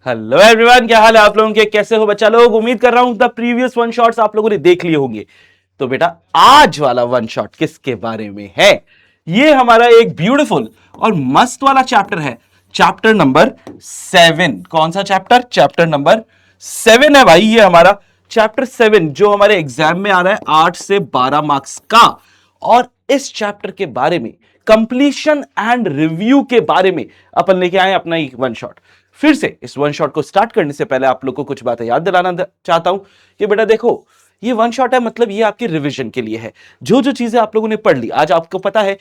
Hello everyone, क्या हाल है आप लोगों के? कैसे हो बच्चा लोग? उम्मीद कर रहा हूं द प्रीवियस वन शॉट्स आप लोगों ने देख लिए होंगे। तो बेटा, आज वाला वन शॉट किसके बारे में है? ये हमारा एक ब्यूटीफुल और मस्त वाला चैप्टर है, चैप्टर नंबर 7। कौन सा चैप्टर? चैप्टर नंबर 7 है भाई, ये हमारा चैप्टर 7 जो हमारे एग्जाम में आ रहा है 8 से 12 मार्क्स का। और इस चैप्टर के बारे में, कंप्लीशन एंड रिव्यू के बारे में अपन लेके आए अपना एक वन शॉट। फिर से इस वन शॉट को स्टार्ट करने से पहले आप लोग को कुछ बातें याद दिलाना चाहता हूं कि बेटा देखो, ये वन शॉट है, मतलब ये आपकी रिवीजन के लिए है। जो जो चीजें आप लोगों ने पढ़ ली आज, आपको पता है,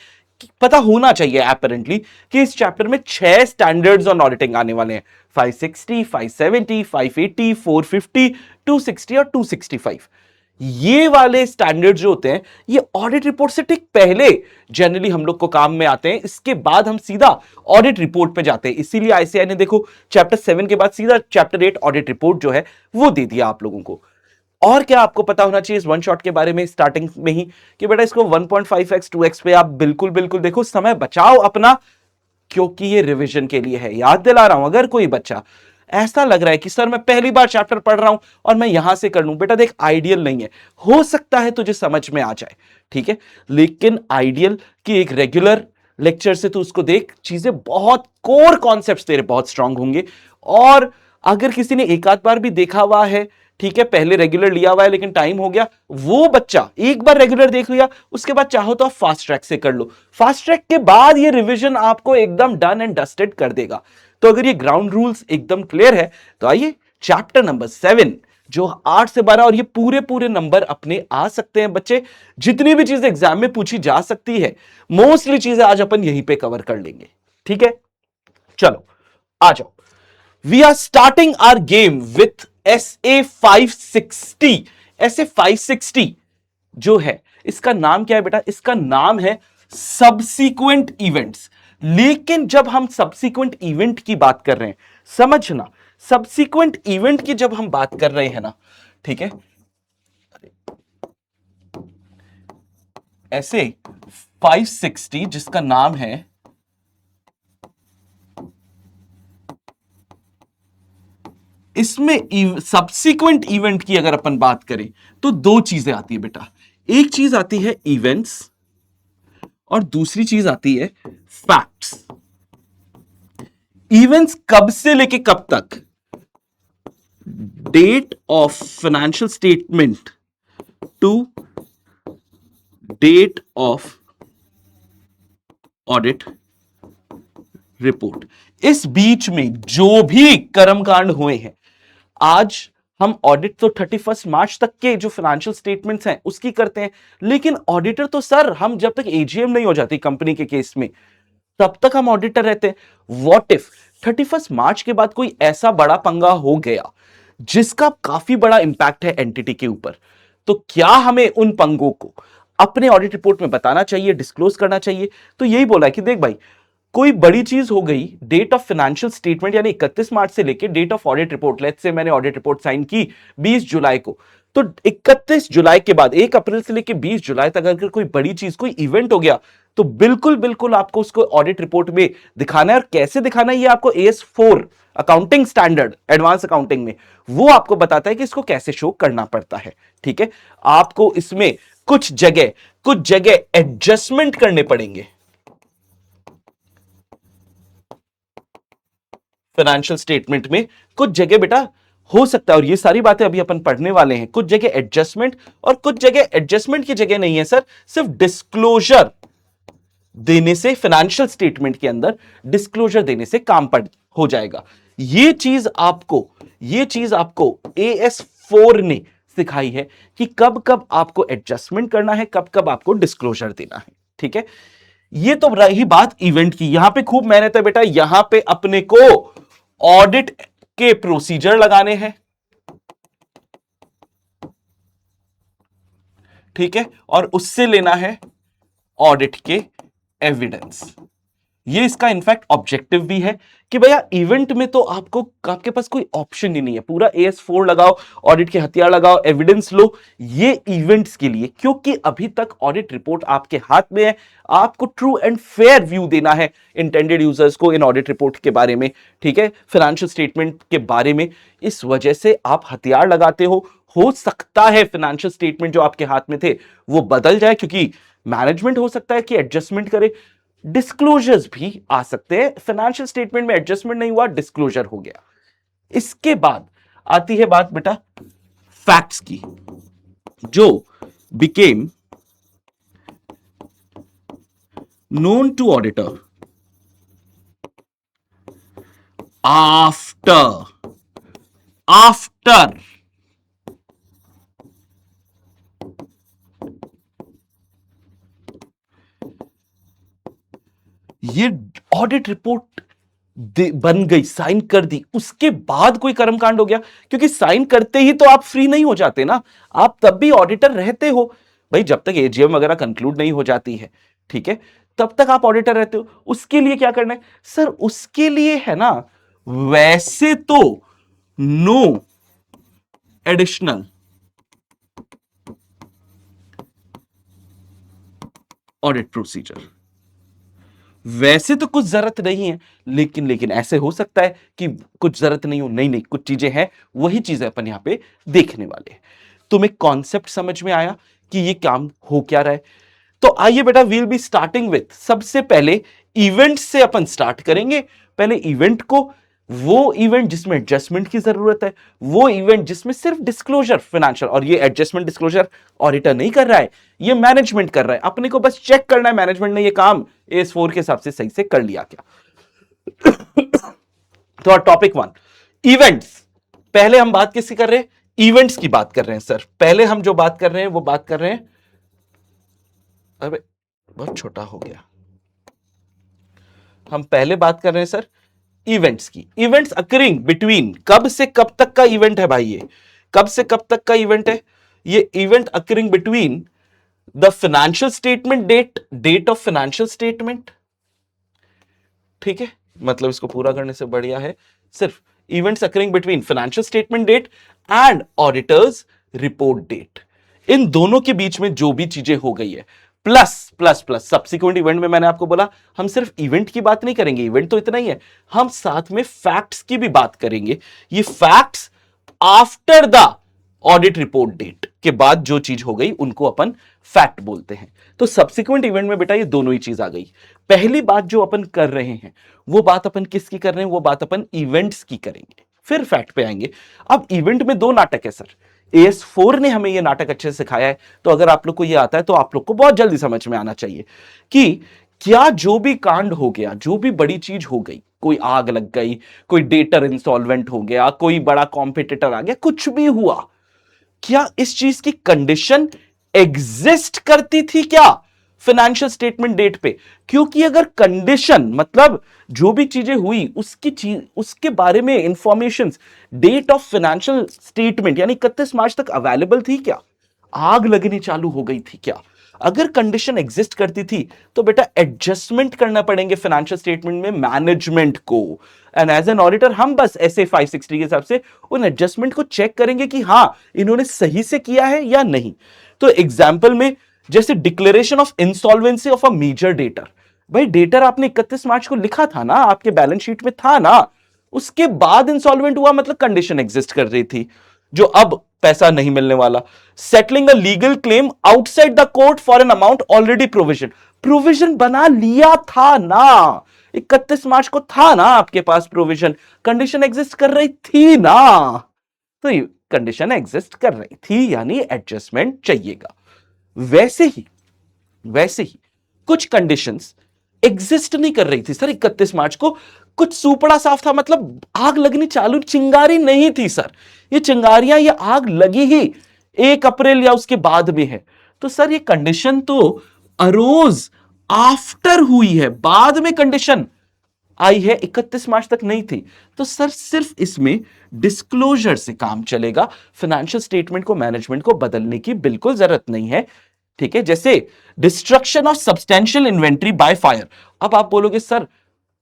पता होना चाहिए एपरेंटली कि इस चैप्टर में 6 स्टैंडर्ड्स ऑन ऑडिटिंग आने वाले हैं। 560, 570, 580, 450, 260 और 265। ये वाले स्टैंडर्ड जो होते हैं, ये ऑडिट रिपोर्ट से ठीक पहले जनरली हम लोग को काम में आते हैं। इसके बाद हम सीधा ऑडिट रिपोर्ट पे जाते हैं। इसीलिए आईसीआई ने देखो चैप्टर 7 के बाद सीधा चैप्टर 8 ऑडिट रिपोर्ट जो है वो दे दिया आप लोगों को। और क्या आपको पता होना चाहिए इस वन शॉट के बारे में स्टार्टिंग में ही, कि बेटा इसको 1.5x 2x पे आप बिल्कुल बिल्कुल देखो, समय बचाओ अपना, क्योंकि ये रिवीजन के लिए है। याद दिला रहा हूं, अगर कोई बच्चा ऐसा लग रहा है कि सर मैं पहली बार चैप्टर पढ़ रहा हूं और मैं यहां से कर लूं, बेटा देख, आइडियल नहीं है। हो सकता है तुझे समझ में आ जाए, ठीक है, लेकिन आइडियल कि एक रेगुलर लेक्चर से तू उसको देख, चीजें बहुत कोर कॉन्सेप्ट्स तेरे बहुत स्ट्रांग होंगे। और अगर किसी ने एक आध बार भी देखा हुआ है, ठीक है, पहले रेगुलर लिया हुआ है लेकिन टाइम हो गया, वो बच्चा एक बार रेगुलर देख लिया, उसके बाद चाहो तो आप फास्ट ट्रैक से कर लो। फास्ट ट्रैक के बाद ये रिवीजन आपको एकदम डन एंड डस्टेड कर देगा। तो अगर ये ग्राउंड रूल्स एकदम क्लियर है, तो आइए चैप्टर नंबर 7 जो 8 से 12, और ये पूरे पूरे नंबर अपने आ सकते हैं बच्चे। जितनी भी चीजें एग्जाम में पूछी जा सकती है, मोस्टली चीजें आज अपन यहीं पे कवर कर लेंगे, ठीक है। चलो आ जाओ। We are starting our game with SA 560। SA 560 जो है, इसका नाम क्या है बेटा? इसका नाम है सबसीक्वेंट इवेंट्स। लेकिन जब हम सबसीक्वेंट इवेंट की बात कर रहे हैं, समझना, सबसीक्वेंट इवेंट की जब हम बात कर रहे हैं ना, ठीक है, ऐसे 560 जिसका नाम है, इसमें सब्सिक्वेंट इवेंट की अगर अपन बात करें तो दो चीजें आती है बेटा। एक चीज आती है इवेंट्स और दूसरी चीज आती है फैक्ट्स। इवेंट्स कब से लेके कब तक? Date of financial statement to date of audit report. इस बीच में जो भी कर्मकांड हुए हैं, आज हम ऑडिट तो 31 मार्च तक के जो फाइनेंशियल स्टेटमेंट्स हैं उसकी करते हैं, लेकिन ऑडिटर तो सर हम जब तक एजीएम नहीं हो जाती कंपनी के केस में, तब तक हम ऑडिटर रहते हैं। व्हाट इफ 31 मार्च के बाद कोई ऐसा बड़ा पंगा हो गया जिसका काफी बड़ा इंपैक्ट है एंटिटी के ऊपर, तो क्या हमें उन पंगों को अपने ऑडिट रिपोर्ट में बताना चाहिए, डिस्क्लोज करना चाहिए? तो यही बोला है कि देख भाई, कोई बड़ी चीज हो गई, डेट ऑफ फाइनेंशियल स्टेटमेंट यानी 31 मार्च से लेके date of audit report, let's say मैंने ऑडिट रिपोर्ट साइन की 20 जुलाई को, तो 31 जुलाई के बाद 1 अप्रैल से लेके 20 जुलाई तक अगर कोई बड़ी चीज, कोई इवेंट हो गया, तो बिल्कुल बिल्कुल आपको उसको ऑडिट रिपोर्ट में दिखाना है। और कैसे दिखाना है, ये आपको AS 4 accounting standard, advance accounting में, वो आपको बताता है कि इसको कैसे शो करना पड़ता है, ठीक है। आपको इसमें कुछ जगह एडजस्टमेंट करने पड़ेंगे फाइनेंशियल स्टेटमेंट में, कुछ जगह बेटा हो सकता है, और ये सारी बातें अभी अपन पढ़ने वाले हैं, कुछ जगह एडजस्टमेंट, और कुछ जगह एडजस्टमेंट की जगह नहीं है सर, सिर्फ डिस्क्लोजर देने से, फाइनेंशियल स्टेटमेंट के अंदर डिस्क्लोजर देने से काम पड़ हो जाएगा। ये चीज आपको AS 4 ने सिखाई है कि कब कब आपको एडजस्टमेंट करना है, कब कब आपको डिस्क्लोजर देना है, ठीक है। ये तो रही बात इवेंट की। यहां पे खूब मेहनत है बेटा, यहां पे अपने को ऑडिट के प्रोसीजर लगाने हैं, ठीक है, और उससे लेना है ऑडिट के एविडेंस। ये इसका इनफैक्ट ऑब्जेक्टिव भी है कि भैया इवेंट में तो आपके पास कोई ऑप्शन ही नहीं है, पूरा AS4 लगाओ, ऑडिट के हथियार लगाओ, एविडेंस लो, ये इवेंट्स के लिए, क्योंकि अभी तक ऑडिट रिपोर्ट आपके हाथ में है। आपको ट्रू एंड फेयर व्यू देना है इंटेंडेड यूजर्स को इन ऑडिट रिपोर्ट के बारे में, ठीक है, फाइनेंशियल स्टेटमेंट के बारे में। इस वजह से आप हथियार लगाते हो सकता है फाइनेंशियल स्टेटमेंट जो आपके हाथ में थे वो बदल जाए, क्योंकि मैनेजमेंट हो सकता है कि एडजस्टमेंट करे, डिस्क्लोजर्स भी आ सकते हैं। फाइनेंशियल स्टेटमेंट में एडजस्टमेंट नहीं हुआ, डिस्क्लोजर हो गया। इसके बाद आती है बात बेटा फैक्ट्स की, जो became known to auditor after after ये ऑडिट रिपोर्ट बन गई, साइन कर दी, उसके बाद कोई कर्मकांड हो गया, क्योंकि साइन करते ही तो आप फ्री नहीं हो जाते ना, आप तब भी ऑडिटर रहते हो भाई, जब तक एजीएम वगैरह कंक्लूड नहीं हो जाती है, ठीक है, तब तक आप ऑडिटर रहते हो। उसके लिए क्या करना है सर? उसके लिए है ना, वैसे तो नो एडिशनल ऑडिट प्रोसीजर, वैसे तो कुछ जरूरत नहीं है, लेकिन ऐसे हो सकता है कि कुछ जरूरत नहीं हो, नहीं कुछ चीजें हैं, वही चीजें अपन यहां पे देखने वाले हैं। तुम्हें कॉन्सेप्ट समझ में आया कि ये काम हो क्या रहा है? तो आइए बेटा, वील बी स्टार्टिंग विथ, सबसे पहले इवेंट से अपन स्टार्ट करेंगे। पहले इवेंट को, वो इवेंट जिसमें एडजस्टमेंट की जरूरत है, वो इवेंट जिसमें सिर्फ डिस्क्लोजर फाइनेंशियल, और ये एडजस्टमेंट डिस्क्लोजर ऑडिटर नहीं कर रहा है, ये मैनेजमेंट कर रहा है। अपने को बस चेक करना है मैनेजमेंट ने ये काम AS4 के हिसाब से सही से कर लिया क्या। तो टॉपिक 1 इवेंट्स। पहले हम बात किसकी कर रहे हैं? इवेंट्स की बात कर रहे हैं सर। पहले हम जो बात कर रहे हैं वो बात कर रहे हैं, अबे बहुत छोटा हो गया, हम पहले बात कर रहे हैं सर इवेंट्स की। इवेंट्स अकरिंग बिटवीन, कब से कब तक का इवेंट है भाई? ये कब से कब तक का इवेंट है? ये event occurring between the financial statement date of financial statement, ठीक है, मतलब इसको पूरा करने से बढ़िया है सिर्फ events occurring between financial statement date and auditors report date. इन दोनों के बीच में जो भी चीजें हो गई है, plus plus plus subsequent event में मैंने आपको बोला हम सिर्फ इवेंट की बात नहीं करेंगे, इवेंट तो इतना ही है, हम साथ में फैक्ट्स की भी बात करेंगे। ये facts after the audit report date के बाद जो चीज हो गई उनको अपन फैक्ट बोलते हैं। तो सब्सिक्वेंट इवेंट में बेटा ये दोनों ही चीज आ गई। पहली बात जो अपन कर रहे हैं वो बात अपन किसकी कर रहे हैं? वो बात अपन इवेंट्स की करेंगे, फिर फैक्ट पे आएंगे। अब इवेंट में दो नाटक है सर, AS4 ने हमें ये नाटक अच्छे से सिखाया है, तो अगर आप लोग को ये आता है तो आप लोग को बहुत जल्दी समझ में आना चाहिए कि क्या जो भी कांड हो गया, जो भी बड़ी चीज हो गई, कोई आग लग गई, कोई डेटर इंसॉल्वेंट हो गया, कोई बड़ा कॉम्पिटिटर आ गया, कुछ भी हुआ, क्या इस चीज की कंडीशन एग्जिस्ट करती थी क्या फाइनेंशियल स्टेटमेंट डेट पे? क्योंकि अगर कंडीशन मतलब जो भी चीजें हुई उसके बारे में information date of financial statement यानी 31 मार्च तक अवेलेबल थी क्या? आग लगनी चालू हो गई थी क्या? अगर कंडीशन एग्जिस्ट करती थी तो बेटा एडजस्टमेंट करना पड़ेंगे फाइनेंशियल स्टेटमेंट में मैनेजमेंट को, एंड एज एन ऑडिटर हम बस ऐसे 560 के हिसाब से उन एडजस्टमेंट को चेक करेंगे कि हां इन्होंने सही से किया है या नहीं। तो एग्जाम्पल में जैसे declaration of insolvency of a major debtor, भाई डेटर आपने 31 मार्च को लिखा था ना, आपके बैलेंस शीट में था ना, उसके बाद इंसॉल्वेंट हुआ मतलब कंडीशन एग्जिस्ट कर रही थी जो अब पैसा नहीं मिलने वाला। Settling a legal claim outside the court for an amount already provision बना लिया था ना, 31 मार्च को था ना आपके पास प्रोविजन, कंडीशन एग्जिस्ट कर रही थी ना, तो कंडीशन एग्जिस्ट कर रही थी यानी एडजस्टमेंट चाहिएगा। वैसे ही कुछ कंडीशंस एग्जिस्ट नहीं कर रही थी सर 31 मार्च को, कुछ सुपड़ा साफ था, मतलब आग लगनी चालू, चिंगारी नहीं थी सर, ये चिंगारियां ये आग लगी ही 1 अप्रैल या उसके बाद में है, तो सर ये कंडीशन तो अरोज आफ्टर हुई है, बाद में कंडीशन आई है, 31 मार्च तक नहीं थी। तो सर सिर्फ इसमें डिस्क्लोजर से काम चलेगा, फाइनेंशियल स्टेटमेंट को मैनेजमेंट को बदलने की बिल्कुल जरूरत नहीं है। ठीक है, जैसे destruction of substantial inventory by fire. अब आप बोलोगे सर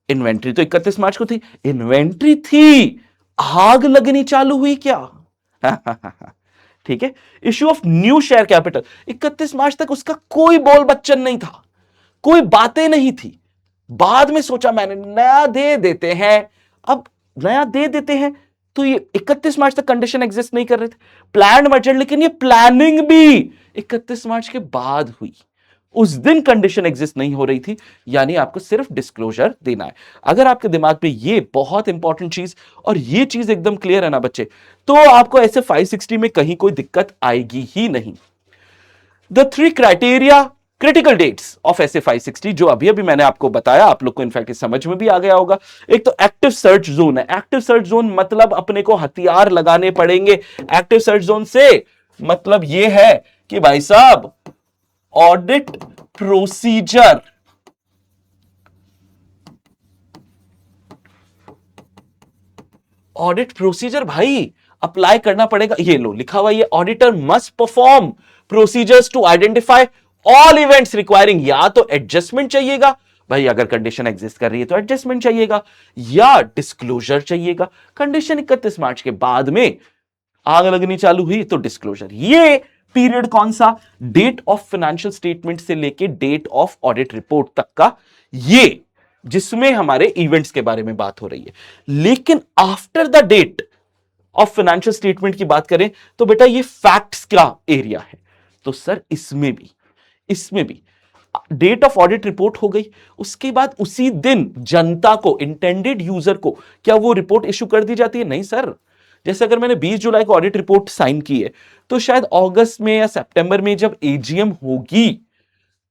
इन्वेंट्री तो 31 मार्च को थी, इन्वेंट्री थी, आग लगनी चालू हुई क्या? ठीक है, issue of new share capital, 31 मार्च तक उसका कोई बोल बच्चन नहीं था, कोई बातें नहीं थी, बाद में सोचा मैंने नया दे देते हैं। अब नया दे देते हैं तो ये 31 मार्च तक कंडीशन एग्जिस्ट नहीं कर रहे थे, प्लान बजट, लेकिन ये प्लानिंग भी 31 मार्च के बाद हुई, उस दिन कंडीशन एग्जिस्ट नहीं हो रही थी, यानी आपको सिर्फ डिस्क्लोजर देना है। अगर आपके दिमाग में ये बहुत इंपॉर्टेंट चीज और ये चीज एकदम क्लियर है ना बच्चे, तो आपको ऐसे 560 में कहीं कोई दिक्कत आएगी ही नहीं। The 3 criteria critical dates of SA 560 जो अभी अभी मैंने आपको बताया, आप लोग को इनफैक्ट समझ में भी आ गया होगा। एक तो एक्टिव सर्च जोन है। एक्टिव सर्च जोन मतलब अपने को हथियार लगाने पड़ेंगे। एक्टिव सर्च जोन से मतलब यह है कि भाई साहब ऑडिट प्रोसीजर, ऑडिट प्रोसीजर भाई अप्लाई करना पड़ेगा। ये लो लिखा हुआ, ये auditor must perform procedures to identify all events requiring, या तो एडजस्टमेंट चाहिएगा भाई, अगर कंडीशन एग्जिस्ट कर रही है तो एडजस्टमेंट चाहिएगा, या डिस्क्लोजर चाहिएगा। कंडीशन 31 मार्च के बाद में आग लगनी चालू हुई तो डिस्क्लोजर। ये पीरियड कौन सा? डेट ऑफ फाइनेंशियल स्टेटमेंट से लेके डेट ऑफ ऑडिट रिपोर्ट तक का, ये जिसमें हमारे इवेंट्स के बारे में बात हो रही है। लेकिन after the date of financial statement की बात करें तो बेटा ये फैक्ट्स का एरिया है। तो सर इसमें भी डेट ऑफ ऑडिट रिपोर्ट हो गई, उसके बाद उसी दिन जनता को, इंटेंडेड यूजर को, क्या वो रिपोर्ट इशू कर दी जाती है? नहीं सर। जैसे अगर मैंने 20 जुलाई को ऑडिट रिपोर्ट साइन की है तो शायद अगस्त में या सितंबर में जब एजीएम होगी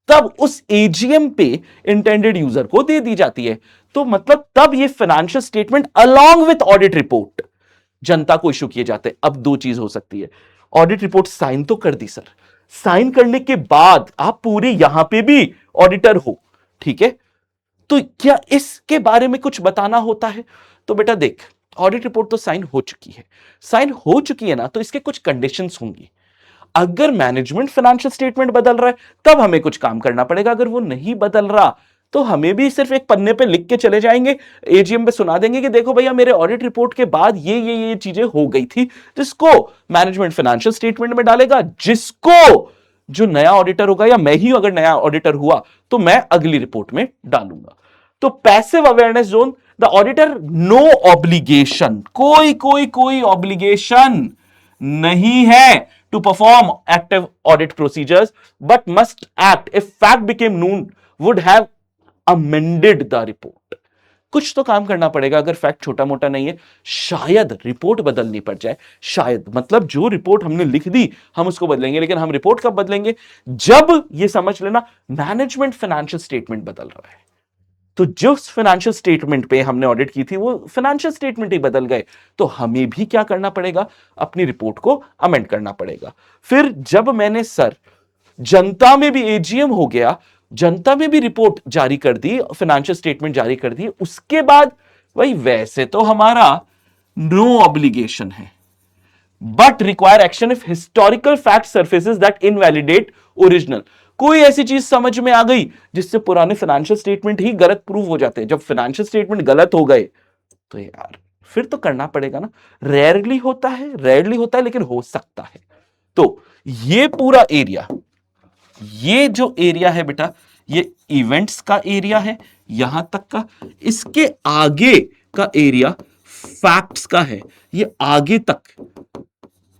तब उस एजीएम पे इंटेंडेड यूजर को दे दी जाती है। तो मतलब तब ये financial statement along with audit report जनता को इशू किए जाते हैं। अब दो चीज हो सकती है, ऑडिट रिपोर्ट साइन तो कर दी सर, साइन करने के बाद आप पूरे यहां पे भी ऑडिटर हो, ठीक है, तो क्या इसके बारे में कुछ बताना होता है? तो बेटा देख, ऑडिट रिपोर्ट तो साइन हो चुकी है, साइन हो चुकी है ना, तो इसके कुछ कंडीशंस होंगी। अगर मैनेजमेंट फाइनेंशियल स्टेटमेंट बदल रहा है तब हमें कुछ काम करना पड़ेगा, अगर वो नहीं बदल रहा तो हमें भी सिर्फ एक पन्ने पे लिख के चले जाएंगे, एजीएम पे सुना देंगे कि देखो भैया मेरे ऑडिट रिपोर्ट के बाद ये चीजें हो गई थी, जिसको मैनेजमेंट फाइनेंशियल स्टेटमेंट में डालेगा, जिसको जो नया ऑडिटर होगा या मैं ही अगर नया ऑडिटर हुआ तो मैं अगली रिपोर्ट में डालूंगा। तो passive awareness zone, the auditor no obligation, कोई ऑब्लिगेशन नहीं है to perform active audit procedures but must act if fact became known would have amended the report. कुछ तो काम करना पड़ेगा, अगर फैक्ट छोटा मोटा नहीं है, शायद रिपोर्ट बदलनी पड़ जाए, शायद, मतलब जो रिपोर्ट हमने लिख दी हम उसको बदलेंगे, लेकिन हम रिपोर्ट कब बदलेंगे? जब ये समझ लेना मैनेजमेंट फाइनेंशियल स्टेटमेंट बदल रहा है, तो जो फाइनेंशियल स्टेटमेंट पे हमने ऑडिट की थी वो फाइनेंशियल स्टेटमेंट ही बदल गए, तो हमें भी क्या करना पड़ेगा? अपनी रिपोर्ट को अमेंड करना पड़ेगा। फिर जब मैंने सर जनता में भी एजीएम हो गया, जनता में भी रिपोर्ट जारी कर दी, फाइनेंशियल स्टेटमेंट जारी कर दी, उसके बाद भाई वैसे तो हमारा नो ऑब्लिगेशन है, but require action if historical fact surfaces that invalidate original. कोई ऐसी चीज समझ में आ गई जिससे पुराने फाइनेंशियल स्टेटमेंट ही गलत प्रूव हो जाते हैं। जब फाइनेंशियल स्टेटमेंट गलत हो गए तो यार फिर तो करना पड़ेगा ना। रेयरली होता है लेकिन हो सकता है। तो ये पूरा एरिया, ये जो एरिया है बेटा, ये इवेंट्स का एरिया है यहां तक का, इसके आगे का एरिया फैक्ट्स का है, ये आगे तक,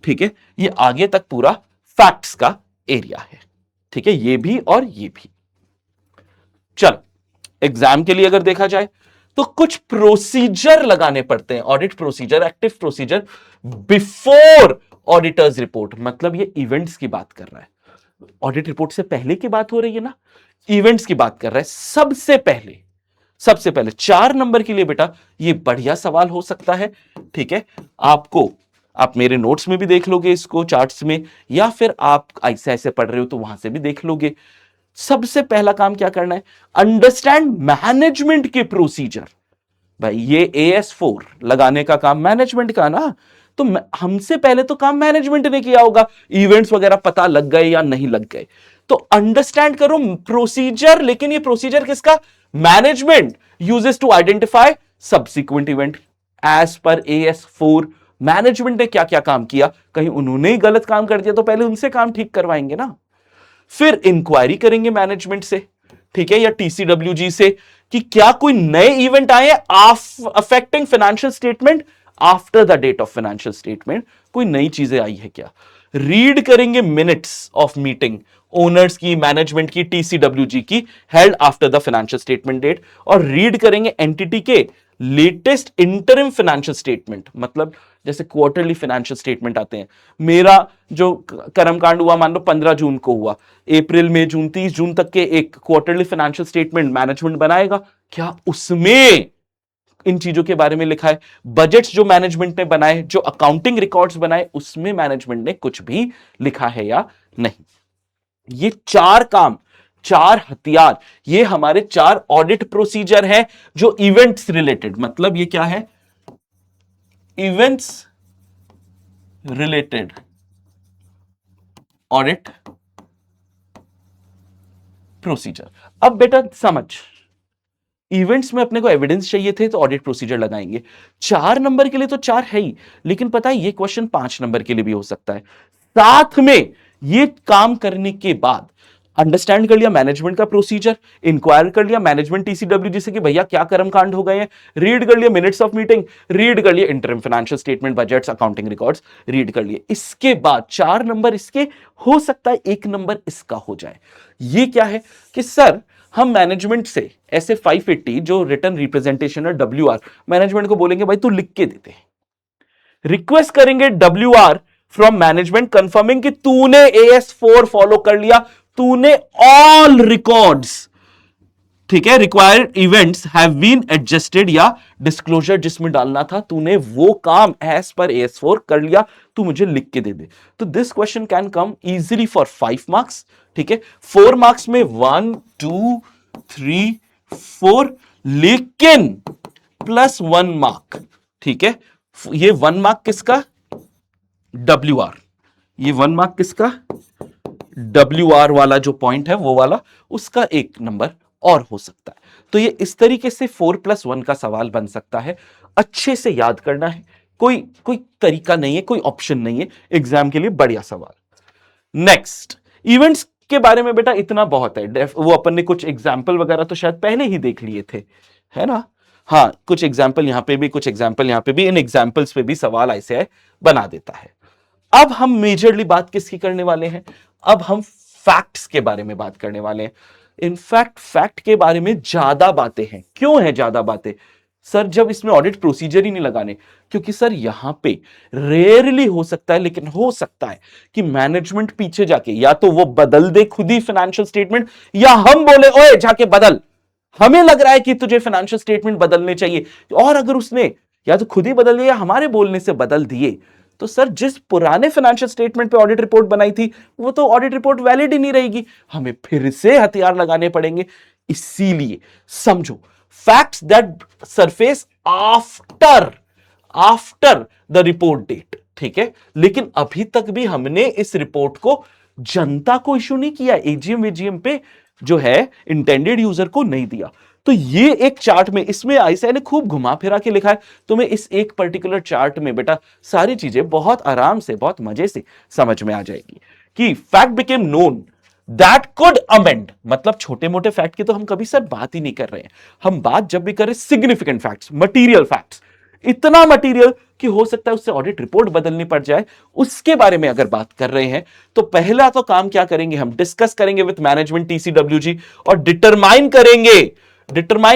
ठीक है, ये आगे तक पूरा फैक्ट्स का एरिया है, ठीक है, ये भी और ये भी। चलो एग्जाम के लिए अगर देखा जाए तो कुछ प्रोसीजर लगाने पड़ते हैं, audit procedure, active procedure before auditors report, मतलब ये इवेंट्स की बात कर रहा है। ऑडिट रिपोर्ट से पहले की बात हो रही है ना, इवेंट्स की बात कर रहा है। सबसे पहले 4 नंबर के लिए बेटा ये बढ़िया सवाल हो सकता है, ठीक है, आप मेरे नोट्स में भी देख लोगे इसको चार्ट्स में, या फिर आप ऐसे पढ़ रहे हो तो वहां से भी देख लोगे। सबसे पहला काम क्या करना है? अंडरस्टैंड मैनेजमेंट के प्रोसीजर। भाई ये AS4 लगाने का काम मैनेजमेंट का ना, तो हमसे पहले तो काम मैनेजमेंट ने किया होगा, इवेंट्स वगैरह पता लग गए या नहीं लग गए। तो अंडरस्टैंड करो प्रोसीजर, लेकिन ये प्रोसीजर किसका? Management uses to identify subsequent event as per AS4। Management ने क्या क्या काम किया, कहीं उन्होंने ही गलत काम कर दिया तो पहले उनसे काम ठीक करवाएंगे ना। फिर इंक्वायरी करेंगे मैनेजमेंट से, ठीक है, या TCWG से कि क्या कोई नए इवेंट आए affecting financial statement after the date of financial statement, कोई नई चीजें आई है क्या। रीड करेंगे मिनट्स ऑफ मीटिंग ओनर्स की, मैनेजमेंट की, TCWG की, held after the financial statement date, और रीड करेंगे एंटिटी के लेटेस्ट इंटरिम फाइनेंशियल स्टेटमेंट, मतलब जैसे क्वार्टरली फाइनेंशियल स्टेटमेंट आते हैं। मेरा जो कर्मकांड हुआ मान लो 15 जून को हुआ, अप्रैल मई जून 30 जून तक के एक क्वार्टरली फाइनेंशियल स्टेटमेंट मैनेजमेंट बनाएगा, क्या उसमें इन चीजों के बारे में लिखा है? बजट्स जो मैनेजमेंट ने बनाए, जो अकाउंटिंग रिकॉर्ड्स बनाए, उसमें मैनेजमेंट ने कुछ भी लिखा है या नहीं। ये चार काम, चार हथियार, ये हमारे चार ऑडिट प्रोसीजर हैं जो इवेंट्स रिलेटेड, मतलब ये क्या है? Events related audit procedure. अब बेटा समझ, इवेंट्स में अपने को एविडेंस चाहिए थे तो ऑडिट प्रोसीजर लगाएंगे। 4 नंबर के लिए तो 4 है ही, लेकिन पता है ये क्वेश्चन 5 नंबर के लिए भी हो सकता है। साथ में ये काम करने के बाद अंडरस्टैंड कर लिया मैनेजमेंट का प्रोसीजर, इंक्वायर कर लिया मैनेजमेंट TCWG से कि भैया क्या कर्मकांड हो गए हैं, रीड कर लिया मिनट्स ऑफ मीटिंग, रीड कर लिया interim financial statement, budgets, accounting records read कर लिए। इसके बाद 4 नंबर इसके हो सकता है, 1 नंबर इसका हो जाए। ये क्या है कि सर हम मैनेजमेंट से ऐसे 580 जो रिटर्न रिप्रेजेंटेशन है WR, मैनेजमेंट को बोलेंगे भाई तू लिख के देते, रिक्वेस्ट करेंगे WR फ्रॉम मैनेजमेंट कंफर्मिंग कि तूने AS4 फॉलो कर लिया, तूने ऑल रिकॉर्ड्स, ठीक है, required events have been adjusted, या डिस्क्लोजर जिसमें डालना था तूने वो काम एज पर AS4 कर लिया, तू मुझे लिख के दे दे। तो this question can come easily for 5 marks, ठीक है। 4 मार्क्स में 1 2 3 4, लेकिन प्लस 1 मार्क, ठीक है। ये 1 मार्क किसका? WR, ये 1 मार्क किसका? WR वाला जो पॉइंट है वो वाला, उसका 1 नंबर और हो सकता है। तो ये इस तरीके से 4+1 का सवाल बन सकता है। अच्छे से याद करना है, कोई तरीका नहीं है, कोई ऑप्शन नहीं है, एग्जाम के लिए बढ़िया सवाल। नेक्स्ट, इवेंट्स के बारे में बेटा इतना बहुत है, वो अपन ने कुछ एग्जाम्पल वगैरह तो शायद पहले ही देख लिए थे, है ना। हाँ, कुछ एग्जाम्पल यहां पे भी, कुछ एग्जाम्पल यहां पे भी, इन एग्जाम्पल्स पे भी सवाल ऐसे बना देता है। अब हम मेजरली बात किसकी करने वाले हैं? अब हम फैक्ट्स के बारे में बात करने वाले हैं। इनफैक्ट फैक्ट के बारे में ज्यादा बातें हैं। क्यों है ज्यादा बातें? सर जब इसमें ऑडिट प्रोसीजर ही नहीं लगाने, क्योंकि सर यहां पे रेयरली हो सकता है, लेकिन हो सकता है कि मैनेजमेंट पीछे जाके या तो वो बदल दे खुद ही फाइनेंशियल स्टेटमेंट, या हम बोले ओए जाके बदल, हमें लग रहा है कि तुझे फाइनेंशियल स्टेटमेंट बदलने चाहिए, और अगर उसने या तो खुद ही बदल दिया या हमारे बोलने से बदल दिए, तो सर जिस पुराने फाइनेंशियल स्टेटमेंट पे ऑडिट रिपोर्ट बनाई थी वो तो ऑडिट रिपोर्ट वैलिड ही नहीं रहेगी, हमें फिर से हथियार लगाने पड़ेंगे। इसीलिए समझो, facts that surface after the report date, ठीक है। लेकिन अभी तक भी हमने इस रिपोर्ट को जनता को इशू नहीं किया, एजीएम वेजीएम पे जो है इंटेंडेड यूजर को नहीं दिया। तो ये एक चार्ट में, इसमें आईसीआई ने खूब घुमा फिरा के लिखा है, तुम्हें इस एक पर्टिकुलर चार्ट में बेटा सारी चीजें बहुत आराम से, बहुत मजे से समझ में आ जाएगी कि fact became known that could amend, मतलब छोटे मोटे फैक्ट की तो हम कभी सर बात ही नहीं कर रहे हैं। हम बात जब भी करें सिग्निफिकेंट फैक्ट्स, मटीरियल फैक्ट्स, इतना मटीरियल कि हो सकता है उससे ऑडिट रिपोर्ट बदलनी पड़ जाए, उसके बारे में अगर बात कर रहे हैं तो पहला तो काम क्या करेंगे, हम डिस्कस करेंगे विद मैनेजमेंट TCWG और डिटरमाइन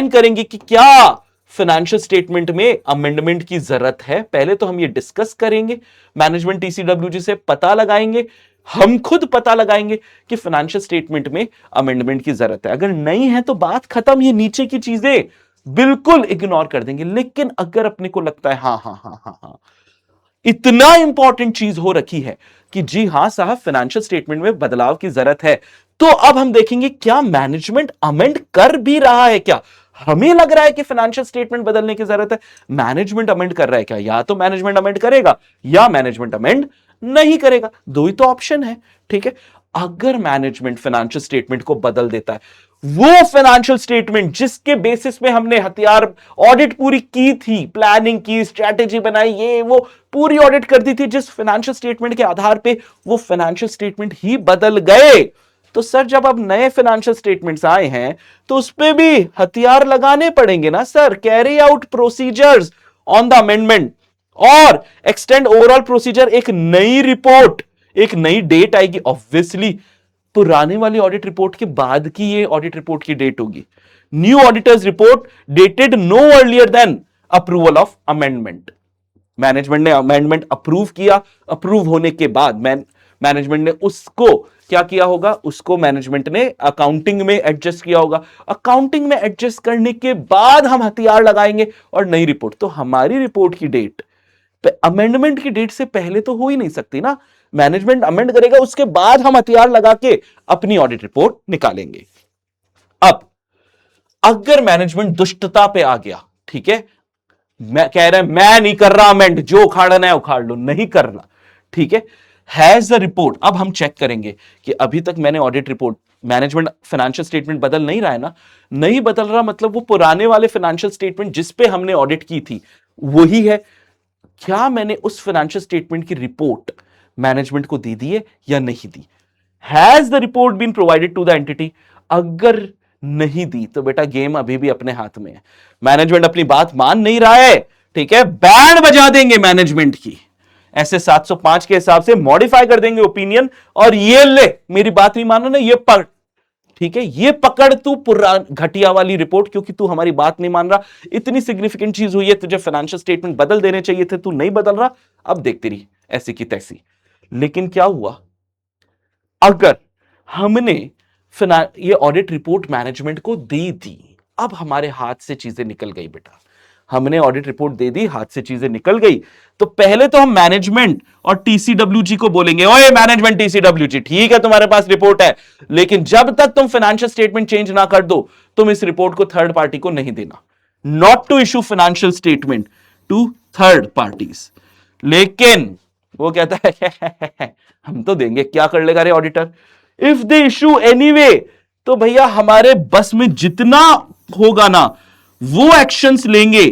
करेंगे कि क्या फाइनेंशियल स्टेटमेंट में अमेंडमेंट की जरूरत है। पहले तो हम ये डिस्कस करेंगे, मैनेजमेंट TCWG से पता लगाएंगे, हम खुद पता लगाएंगे कि फाइनेंशियल स्टेटमेंट में अमेंडमेंट की जरूरत है। अगर नहीं है तो बात खत्म, ये नीचे की चीजें बिल्कुल इग्नोर कर देंगे। लेकिन अगर अपने को लगता है हाँ इतना इंपॉर्टेंट चीज हो रखी है कि जी हां साहब फाइनेंशियल स्टेटमेंट में बदलाव की जरूरत है, तो अब हम देखेंगे क्या मैनेजमेंट अमेंड कर भी रहा है क्या। हमें लग रहा है कि फाइनेंशियल स्टेटमेंट बदलने की जरूरत है, मैनेजमेंट अमेंड कर रहा है क्या? या तो मैनेजमेंट अमेंड करेगा या मैनेजमेंट अमेंड नहीं करेगा, दो ही तो ऑप्शन है, ठीक है। अगर मैनेजमेंट फाइनेंशियल स्टेटमेंट को बदल देता है, वो फाइनेंशियल स्टेटमेंट जिसके बेसिस पे हमने हथियार ऑडिट पूरी की थी, प्लानिंग की, स्ट्रैटेजी बनाई, ये वो पूरी ऑडिट कर दी थी, जिस फाइनेंशियल स्टेटमेंट के आधार पे वो फाइनेंशियल स्टेटमेंट ही बदल गए, तो सर जब अब नए फाइनेंशियल स्टेटमेंट्स आए हैं तो उस पे भी हथियार लगाने पड़ेंगे ना sir. Carry out procedures on the amendment और एक्सटेंड ओवरऑल प्रोसीजर। एक नई रिपोर्ट, एक नई डेट आएगी, ऑब्वियसली पुराने वाली ऑडिट रिपोर्ट के बाद की ये ऑडिट रिपोर्ट की डेट होगी। New auditor's report dated no earlier than approval of amendment. Management ने अमेंडमेंट अप्रूव किया, अप्रूव होने के बाद मैनेजमेंट ने उसको क्या किया होगा, उसको मैनेजमेंट ने अकाउंटिंग में एडजस्ट किया होगा। अकाउंटिंग में एडजस्ट करने के बाद हम हथियार लगाएंगे और नई रिपोर्ट। तो हमारी रिपोर्ट की डेट अमेंडमेंट की डेट से पहले तो हो ही नहीं सकती ना। मैनेजमेंट अमेंड करेगा, उसके बाद हम हथियार लगा के अपनी ऑडिट रिपोर्ट निकालेंगे। अब अगर मैनेजमेंट दुष्टता पे आ गया, ठीक है, मैं कह रहा है मैं नहीं कर रहा अमेंड, जो उखाड़ना है उखाड़ लो, नहीं करना, ठीक है, हैज द रिपोर्ट। अब हम चेक करेंगे कि अभी तक मैंने audit report, management financial statement बदल नहीं रहा है ना, नहीं बदल रहा, मतलब वो पुराने वाले फाइनेंशियल स्टेटमेंट जिस पे हमने ऑडिट की थी वही है। क्या मैंने उस फाइनेंशियल स्टेटमेंट की रिपोर्ट मैनेजमेंट को दे दी है या नहीं दी? Has the report been provided to the entity? अगर नहीं दी तो बेटा गेम अभी भी अपने हाथ में है। मैनेजमेंट अपनी बात मान नहीं रहा है, ठीक है, बैंड बजा देंगे मैनेजमेंट की, ऐसे 705 के हिसाब से मॉडिफाई कर देंगे ओपिनियन, और ये ले मेरी बात नहीं मानो ना, ये पकड़, ठीक है, ये पकड़ तू घटिया वाली रिपोर्ट, क्योंकि तू हमारी बात नहीं मान रहा। इतनी सिग्निफिकेंट चीज हुई है, तुझे फाइनेंशियल स्टेटमेंट बदल देने चाहिए थे, तू नहीं बदल रहा, अब देखती रही ऐसी की तैसी। लेकिन क्या हुआ, अगर हमने ये ऑडिट रिपोर्ट मैनेजमेंट को दे दी, अब हमारे हाथ से चीजें निकल गई बेटा, हमने ऑडिट रिपोर्ट दे दी, हाथ से चीजें निकल गई, तो पहले तो हम मैनेजमेंट और टीसीडब्ल्यूजी को बोलेंगे, ओए मैनेजमेंट टीसीडब्ल्यूजी, ठीक है तुम्हारे पास रिपोर्ट है, लेकिन जब तक तुम फाइनेंशियल स्टेटमेंट चेंज ना कर दो, तुम इस रिपोर्ट को थर्ड पार्टी को नहीं देना। Not to issue financial statement to third parties. लेकिन वो कहता है हम तो देंगे, क्या कर लेगा रे auditor, if they issue anyway, तो भैया हमारे बस में जितना होगा ना वो एक्शंस लेंगे,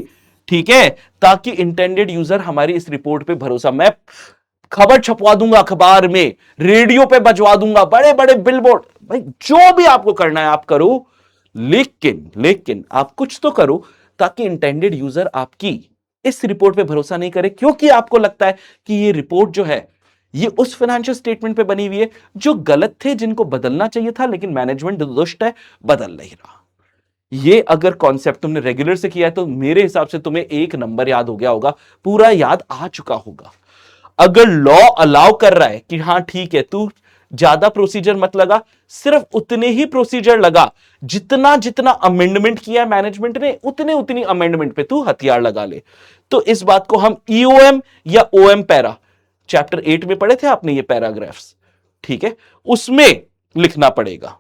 ठीक है, ताकि इंटेंडेड यूजर हमारी इस रिपोर्ट पे भरोसा, मैं खबर छपवा दूंगा अखबार में, रेडियो पे बजवा दूंगा, बड़े बड़े बिलबोर्ड, भाई जो भी आपको करना है आप करो, लेकिन आप कुछ तो करो ताकि इंटेंडेड यूजर आपकी इस रिपोर्ट पे भरोसा नहीं करे, क्योंकि आपको लगता है कि ये रिपोर्ट जो है ये उस फाइनेंशियल स्टेटमेंट पे बनी हुई है जो गलत थे, जिनको बदलना चाहिए था, लेकिन मैनेजमेंट दुष्ट है, बदल नहीं रहा। ये अगर कॉन्सेप्ट तुमने रेगुलर से किया है तो मेरे हिसाब से तुम्हें एक नंबर याद हो गया होगा, पूरा याद आ चुका होगा। अगर लॉ अलाउ कर रहा है कि हां ठीक है तू ज्यादा प्रोसीजर मत लगा, सिर्फ उतने ही प्रोसीजर लगा जितना जितना अमेंडमेंट किया मैनेजमेंट ने, उतने उतनी अमेंडमेंट पे तू हथियार लगा ले। तो इस बात को हम ईओएम या ओएम पैरा, चैप्टर 8 में पढ़े थे आपने ये पैराग्राफ्स, ठीक है, उसमें लिखना पड़ेगा,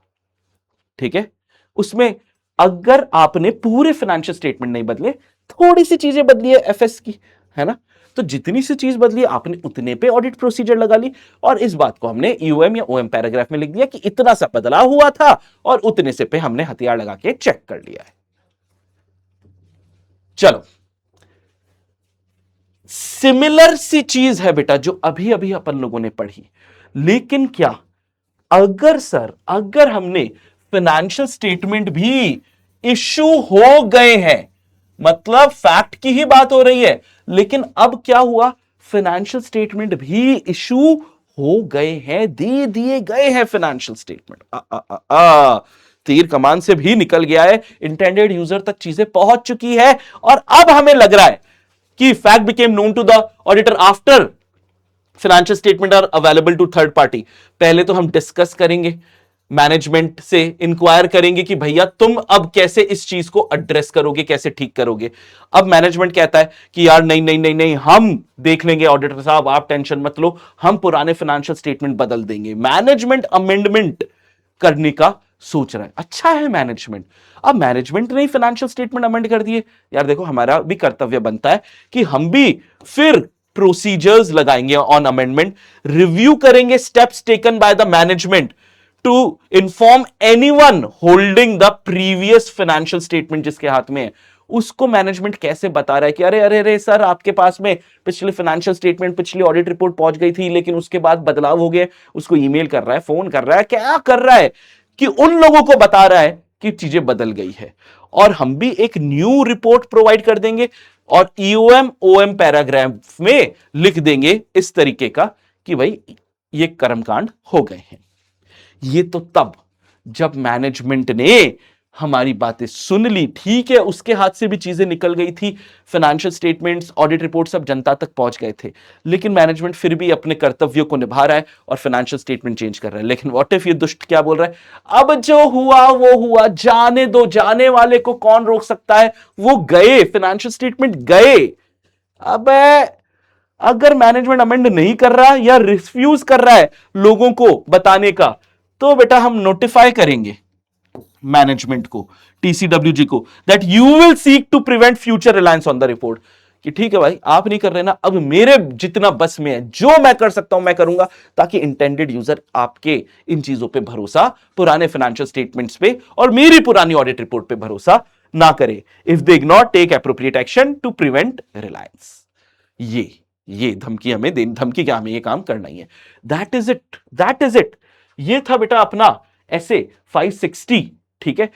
ठीक है, उसमें अगर आपने पूरे फाइनेंशियल स्टेटमेंट नहीं बदले, थोड़ी सी चीजें बदली है एफएस की, है ना, तो जितनी सी चीज बदली आपने उतने पे ऑडिट प्रोसीजर लगा ली, और इस बात को हमने ईओएम या ओएम पैराग्राफ में लिख दिया कि इतना सा बदलाव हुआ था और उतने से पे हमने हथियार लगा के चेक कर लिया है। चलो, सिमिलर सी चीज है बेटा जो अभी अभी अपन लोगों ने पढ़ी, लेकिन क्या अगर हमने फाइनेंशियल स्टेटमेंट भी इशू हो गए हैं, मतलब फैक्ट की ही बात हो रही है, लेकिन अब क्या हुआ, फाइनेंशियल स्टेटमेंट भी इशू हो गए हैं, दे दिए गए हैं फाइनेंशियल स्टेटमेंट, तीर कमान से भी निकल गया है, इंटेंडेड यूजर तक चीजें पहुंच चुकी है, और अब हमें लग रहा है कि fact became known to the auditor after financial statement are available to third party. पहले तो हम डिस्कस करेंगे, मैनेजमेंट से इंक्वायर करेंगे कि भैया तुम अब कैसे इस चीज को एड्रेस करोगे, कैसे ठीक करोगे। अब मैनेजमेंट कहता है कि यार नहीं नहीं नहीं नहीं, हम देख लेंगे ऑडिटर साहब, आप टेंशन मत लो, हम पुराने फाइनेंशियल स्टेटमेंट बदल देंगे। मैनेजमेंट अमेंडमेंट करने का सोच रहा है, अच्छा है मैनेजमेंट। अब मैनेजमेंट ने फाइनेंशियल स्टेटमेंट अमेंड कर दिए, यार देखो हमारा भी कर्तव्य बनता है कि हम भी फिर प्रोसीजर्स लगाएंगे ऑन अमेंडमेंट, रिव्यू करेंगे steps taken by the management to inform anyone holding the previous financial statement, जिसके हाथ में है उसको मैनेजमेंट कैसे बता रहा है कि अरे अरे अरे सर, आपके पास में पिछले फाइनेंशियल स्टेटमेंट, पिछली ऑडिट रिपोर्ट पहुंच गई थी, लेकिन उसके बाद बदलाव हो गए। उसको ईमेल कर रहा है, फोन कर रहा है, क्या कर रहा है कि उन लोगों को बता रहा है कि चीजें बदल गई है। और हम भी एक न्यू रिपोर्ट प्रोवाइड कर देंगे और ईओएम ओएम पैराग्राफ में लिख देंगे इस तरीके का कि भाई ये कर्मकांड हो गए हैं। ये तो तब जब मैनेजमेंट ने हमारी बातें सुन ली, ठीक है, उसके हाथ से भी चीजें निकल गई थी, फाइनेंशियल स्टेटमेंट्स, ऑडिट रिपोर्ट सब जनता तक पहुंच गए थे, लेकिन मैनेजमेंट फिर भी अपने कर्तव्यों को निभा रहा है और फाइनेंशियल स्टेटमेंट चेंज कर रहा है। लेकिन व्हाट इफ ये दुष्ट क्या बोल रहा है, अब जो हुआ वो हुआ, जाने दो, जाने वाले को कौन रोक सकता है, वो गए, फाइनेंशियल स्टेटमेंट गए। अब अगर मैनेजमेंट अमेंड नहीं कर रहा या रिफ्यूज कर रहा है लोगों को बताने का, तो बेटा हम नोटिफाई करेंगे मैनेजमेंट को, टीसीडब्ल्यूजी को, that you will seek to prevent future reliance on the report, कि ठीक है भाई, आप नहीं कर रहे ना, अब मेरे जितना बस में है, जो मैं कर सकता हूं मैं करूंगा, ताकि इंटेंडेड यूजर आपके इन चीजों पे भरोसा, पुराने फाइनेंशियल स्टेटमेंट्स पे और मेरी पुरानी ऑडिट रिपोर्ट पे भरोसा ना करे, if they ignore take appropriate action to prevent reliance. ये धमकी हमें देनी, धमकी क्या, हमें ये काम करना ही है। That is it, that is it. ये था बेटा अपना ऐसे 560, ठीक है।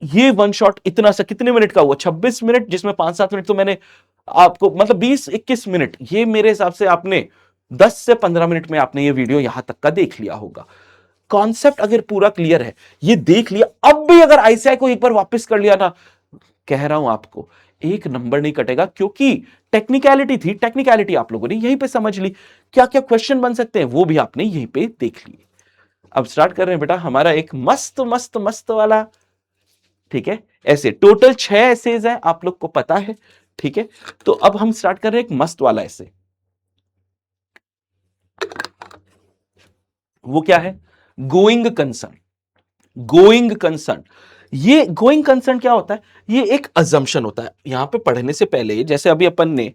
ये वन शॉट इतना सा कितने मिनट का हुआ, 26 मिनट, जिसमें 5-7 मिनट तो मैंने आपको, मतलब 20-21 मिनट, ये मेरे हिसाब से आपने 10 से 15 मिनट में आपने ये वीडियो यहां तक का देख लिया होगा। कॉन्सेप्ट अगर पूरा क्लियर है, ये देख लिया, अब भी अगर आईसीआई को एक बार वापस कर लिया ना, कह रहा हूं आपको, एक नंबर नहीं कटेगा, क्योंकि टेक्निकलिटी थी, टेक्निकलिटी आप लोगों ने यहीं पे समझ ली, क्या क्या क्वेश्चन बन सकते हैं वो भी आपने यहीं पे देख लिए। अब स्टार्ट कर रहे हैं बेटा हमारा एक मस्त मस्त मस्त वाला, ठीक है। ऐसे टोटल 6 एसेज हैं, आप लोग को पता है, ठीक है। तो अब हम स्टार्ट कर रहे हैं एक मस्त वाला ऐसे, वो क्या है, गोइंग कंसर्न। गोइंग कंसर्न, ये गोइंग कंसर्न क्या होता है, ये एक अजम्पशन होता है। यहां पे पढ़ने से पहले, जैसे अभी अपन ने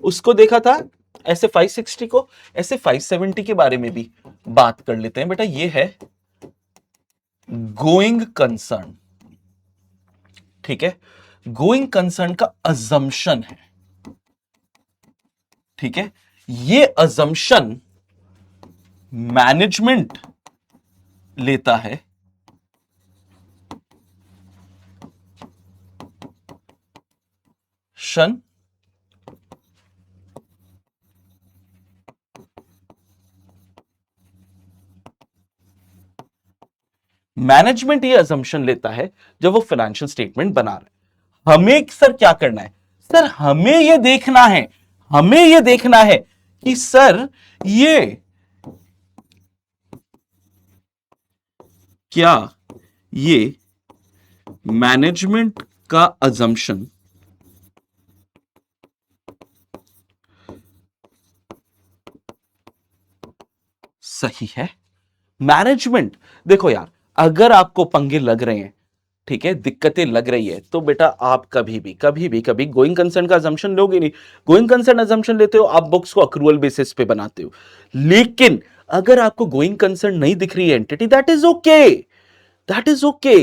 उसको देखा था ऐसे 560 को, ऐसे 570 के बारे में भी बात कर लेते हैं बेटा। ये है गोइंग कंसर्न, ठीक है। गोइंग कंसर्न का अजम्पशन है, ठीक है। ये अजम्पशन मैनेजमेंट लेता है शन मैनेजमेंट ये अजम्पशन लेता है जब वो फाइनेंशियल स्टेटमेंट बना रहा है। हमें सर क्या करना है, सर हमें ये देखना है, हमें ये देखना है कि सर ये क्या, ये मैनेजमेंट का अजम्पशन सही है। मैनेजमेंट, देखो यार, अगर आपको पंगे लग रहे हैं, ठीक है, दिक्कतें लग रही है, तो बेटा आप कभी गोइंग कंसर्न का अजम्पशन लोगे नहीं। गोइंग कंसर्न अजम्पशन लेते हो आप, बुक्स को अक्रूवल बेसिस पे बनाते हो। लेकिन अगर आपको गोइंग कंसर्न नहीं दिख रही है entity, that is okay, that is okay.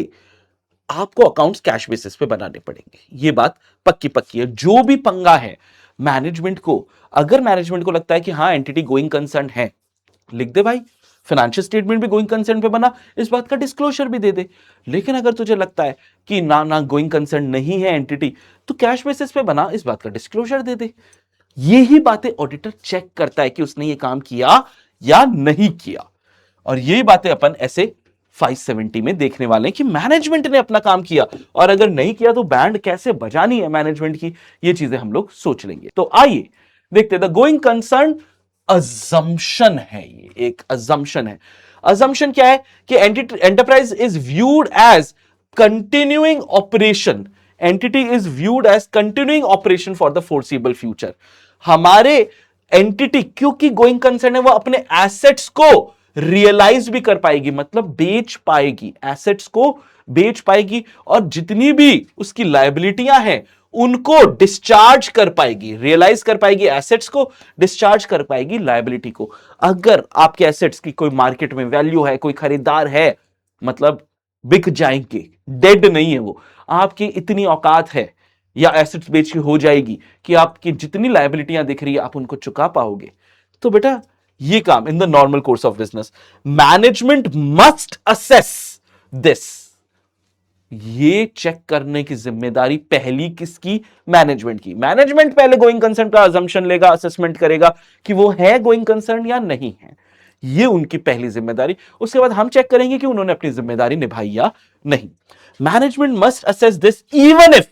आपको अकाउंट्स कैश बेसिस पे बनाने पड़ेंगे, ये बात पक्की पक्की है। जो भी पंगा है मैनेजमेंट को, अगर मैनेजमेंट को लगता है कि हाँ एंटिटी गोइंग कंसर्न है, लिख दे भाई, फाइनेंशियल स्टेटमेंट भी गोइंग कंसर्न पे बना, इस बात का डिस्क्लोजर भी दे दे। लेकिन अगर तुझे लगता है कि ना ना गोइंग कंसर्न नहीं है एंटिटी, तो कैश बेसिस पे बना, इस बात का डिस्क्लोजर दे दे। यही बातें ऑडिटर चेक करता है कि उसने ये काम किया या नहीं किया। और यही बातें अपन ऐसे 570 में देखने वाले हैं कि मैनेजमेंट ने अपना काम किया, और अगर नहीं किया तो बैंड कैसे बजानी है मैनेजमेंट की, ये चीजें हम लोग सोच लेंगे। तो आइए देखते हैं। द गोइंग कंसर्न अजम्पशन है, ये एक अजम्पशन है। अजम्पशन क्या है कि enterprise is viewed as continuing operation, entity is viewed as continuing operation for the foreseeable future. हमारे एंटिटी, क्योंकि गोइंग कंसर्न है, वो अपने एसेट्स को रियलाइज भी कर पाएगी, मतलब बेच पाएगी, एसेट्स को बेच पाएगी, और जितनी भी उसकी लायबिलिटियां हैं उनको डिस्चार्ज कर पाएगी, रियलाइज कर पाएगी एसेट्स को, डिस्चार्ज कर पाएगी लायबिलिटी को। अगर आपके एसेट्स की कोई मार्केट में वैल्यू है, कोई खरीदार है, मतलब बिक जाएंगे, डेड नहीं है वो, आपकी इतनी औकात है या एसेट्स बेच के हो जाएगी कि आपकी जितनी लायबिलिटियां दिख रही है आप उनको चुका पाओगे। तो बेटा ये काम in the normal course of business management must assess this. ये चेक करने की जिम्मेदारी पहली किसकी? मैनेजमेंट की। मैनेजमेंट पहले गोइंग कंसर्न का अजम्पशन लेगा, असेसमेंट करेगा कि वो है गोइंग कंसर्न या नहीं है, ये उनकी पहली जिम्मेदारी। उसके बाद हम चेक करेंगे कि उन्होंने अपनी जिम्मेदारी निभाई या नहीं। Management must assess this even if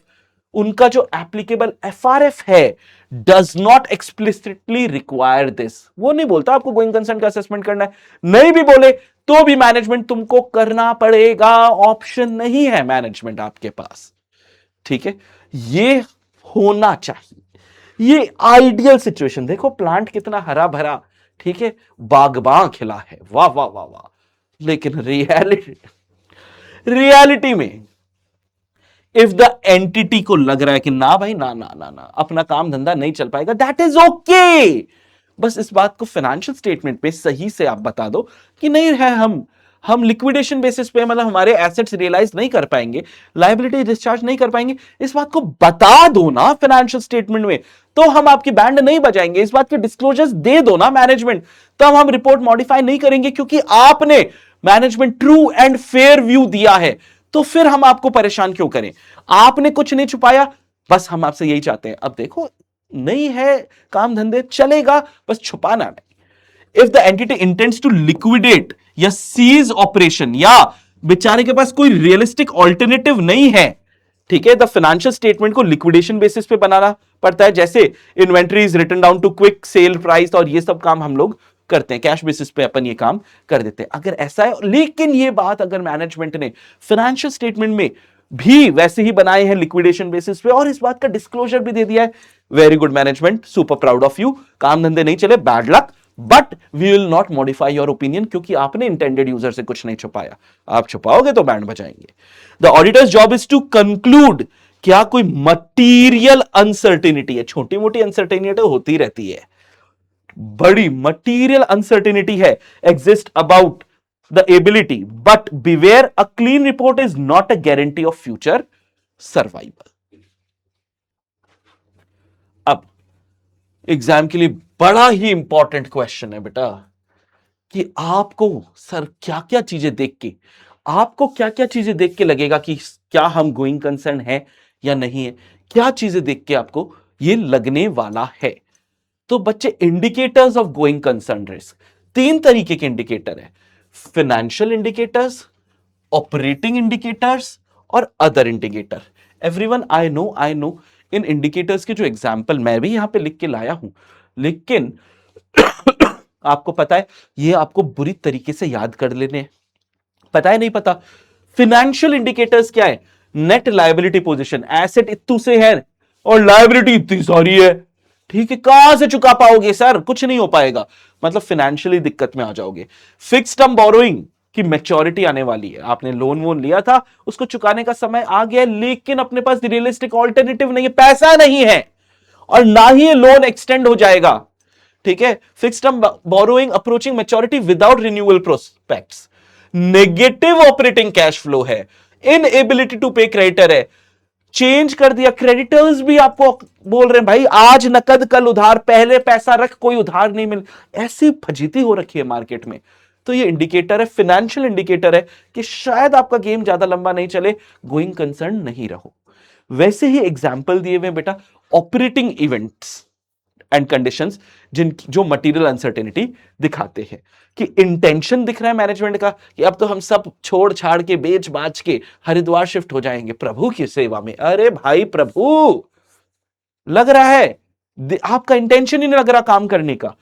उनका जो एप्लीकेबल एफआरएफ है does not explicitly require this. वो नहीं बोलता आपको गोइंग कंसर्न का असेसमेंट करना है, नहीं भी बोले तो भी मैनेजमेंट तुमको करना पड़ेगा, ऑप्शन नहीं है मैनेजमेंट आपके पास। ठीक है, ये होना चाहिए। ये आइडियल सिचुएशन। देखो प्लांट कितना हरा भरा, ठीक है, बागबां खिला है, वाह वाह वाह वाह। लेकिन रियलिटी में इफ द एंटिटी को लग रहा है कि ना भाई ना ना ना ना अपना काम धंधा नहीं चल पाएगा, दैट इज ओके। बस इस बात को फाइनेंशियल स्टेटमेंट पे सही से आप बता दो कि नहीं है, हम लिक्विडेशन बेसिस पे मतलब हमारे एसेट्स रियलाइज नहीं कर पाएंगे, लायबिलिटी डिस्चार्ज नहीं कर पाएंगे, इस बात को बता दो ना फाइनेंशियल स्टेटमेंट में, तो हम आपकी बैंड नहीं बजाएंगे। इस बात के डिस्क्लोजर्स दे दो ना मैनेजमेंट, तब हम रिपोर्ट मॉडिफाई नहीं करेंगे, क्योंकि आपने management true and fair view दिया है। तो फिर हम आपको परेशान क्यों करें? आपने कुछ नहीं छुपाया, बस हम आपसे यही चाहते हैं। अब देखो नहीं है काम धंधे चलेगा, बस छुपाना नहीं। If the entity intends to liquidate या सीज ऑपरेशन, या बेचारे के पास कोई रियलिस्टिक ऑल्टरनेटिव नहीं है, ठीक है, द फाइनेंशियल स्टेटमेंट को लिक्विडेशन बेसिस पे बनाना पड़ता है। जैसे inventory is written down to quick sale price, और ये सब काम हम लोग करते हैं, कैश बेसिस पे अपन ये काम कर देते हैं अगर ऐसा है। लेकिन ये बात अगर मैनेजमेंट ने फाइनेंशियल स्टेटमेंट में भी वैसे ही बनाए हैं लिक्विडेशन बेसिस पे, और इस बात का डिस्क्लोजर भी दे दिया है, very good management, super proud of you. काम धंधे नहीं चले, bad luck, but we will not modify your opinion, क्योंकि आपने इंटेंडेड यूजर से कुछ नहीं छुपाया। आप छुपाओगे तो बैंड बजाएंगे। The auditor's job is to conclude, क्या कोई मटीरियल अनसर्टेनिटी है? छोटी मोटी अनसर्टेनिटी होती रहती है, बड़ी मटीरियल अनसर्टेनिटी है exist about the ability, but beware a clean report is not a guarantee of future survival. अब एग्जाम के लिए बड़ा ही इंपॉर्टेंट क्वेश्चन है बेटा कि आपको सर क्या क्या चीजें देख के, आपको क्या क्या चीजें देख के लगेगा कि क्या हम गोइंग कंसर्न है या नहीं है, क्या चीजें देख के आपको ये लगने वाला है। तो बच्चे indicators of going concern risk, तीन तरीके के इंडिकेटर है, फाइनेंशियल इंडिकेटर्स, ऑपरेटिंग इंडिकेटर्स और other indicator. Everyone I know in indicators के जो एग्जांपल मैं भी यहां पे लिख के लाया हूं, लेकिन आपको पता है ये आपको बुरी तरीके से याद कर लेने हैं। पता है नहीं पता? फाइनेंशियल इंडिकेटर्स क्या है? नेट लायबिलिटी पोजीशन, एसेट इतू से है और लायबिलिटी इतनी सारी है, ठीक है, कहां से चुका पाओगे सर? कुछ नहीं हो पाएगा, मतलब फाइनेंशियली दिक्कत में आ जाओगे। फिक्स्ड टर्म बोरोइंग की मैच्योरिटी आने वाली है, आपने लोन वोन लिया था, उसको चुकाने का समय आ गया, लेकिन अपने पास रियलिस्टिक ऑल्टरनेटिव नहीं है, पैसा नहीं है, और ना ही ये लोन एक्सटेंड हो जाएगा, ठीक है। Fixed term borrowing approaching maturity without renewal prospects, negative operating cash flow है, इनएबिलिटी टू पे क्रेडिटर है, चेंज कर दिया, क्रेडिटर्स भी आपको बोल रहे हैं भाई आज नकद कल उधार, पहले पैसा रख कोई उधार नहीं मिल, ऐसी फजीती हो रखी है मार्केट में। तो ये इंडिकेटर है, फाइनेंशियल इंडिकेटर है कि शायद आपका गेम ज्यादा लंबा नहीं चले, गोइंग कंसर्न नहीं रहो। वैसे ही एग्जाम्पल दिए हुए बेटा ऑपरेटिंग इवेंट्स एंड कंडीशंस जो मटेरियल अनसर्टेनिटी दिखाते हैं, कि इंटेंशन दिख रहा है मैनेजमेंट का कि अब तो हम सब छोड़ छाड़ के बेच बाच के हरिद्वार शिफ्ट हो जाएंगे प्रभु की सेवा में। अरे भाई प्रभु, लग रहा है आपका इंटेंशन ही नहीं लग रहा काम करने का,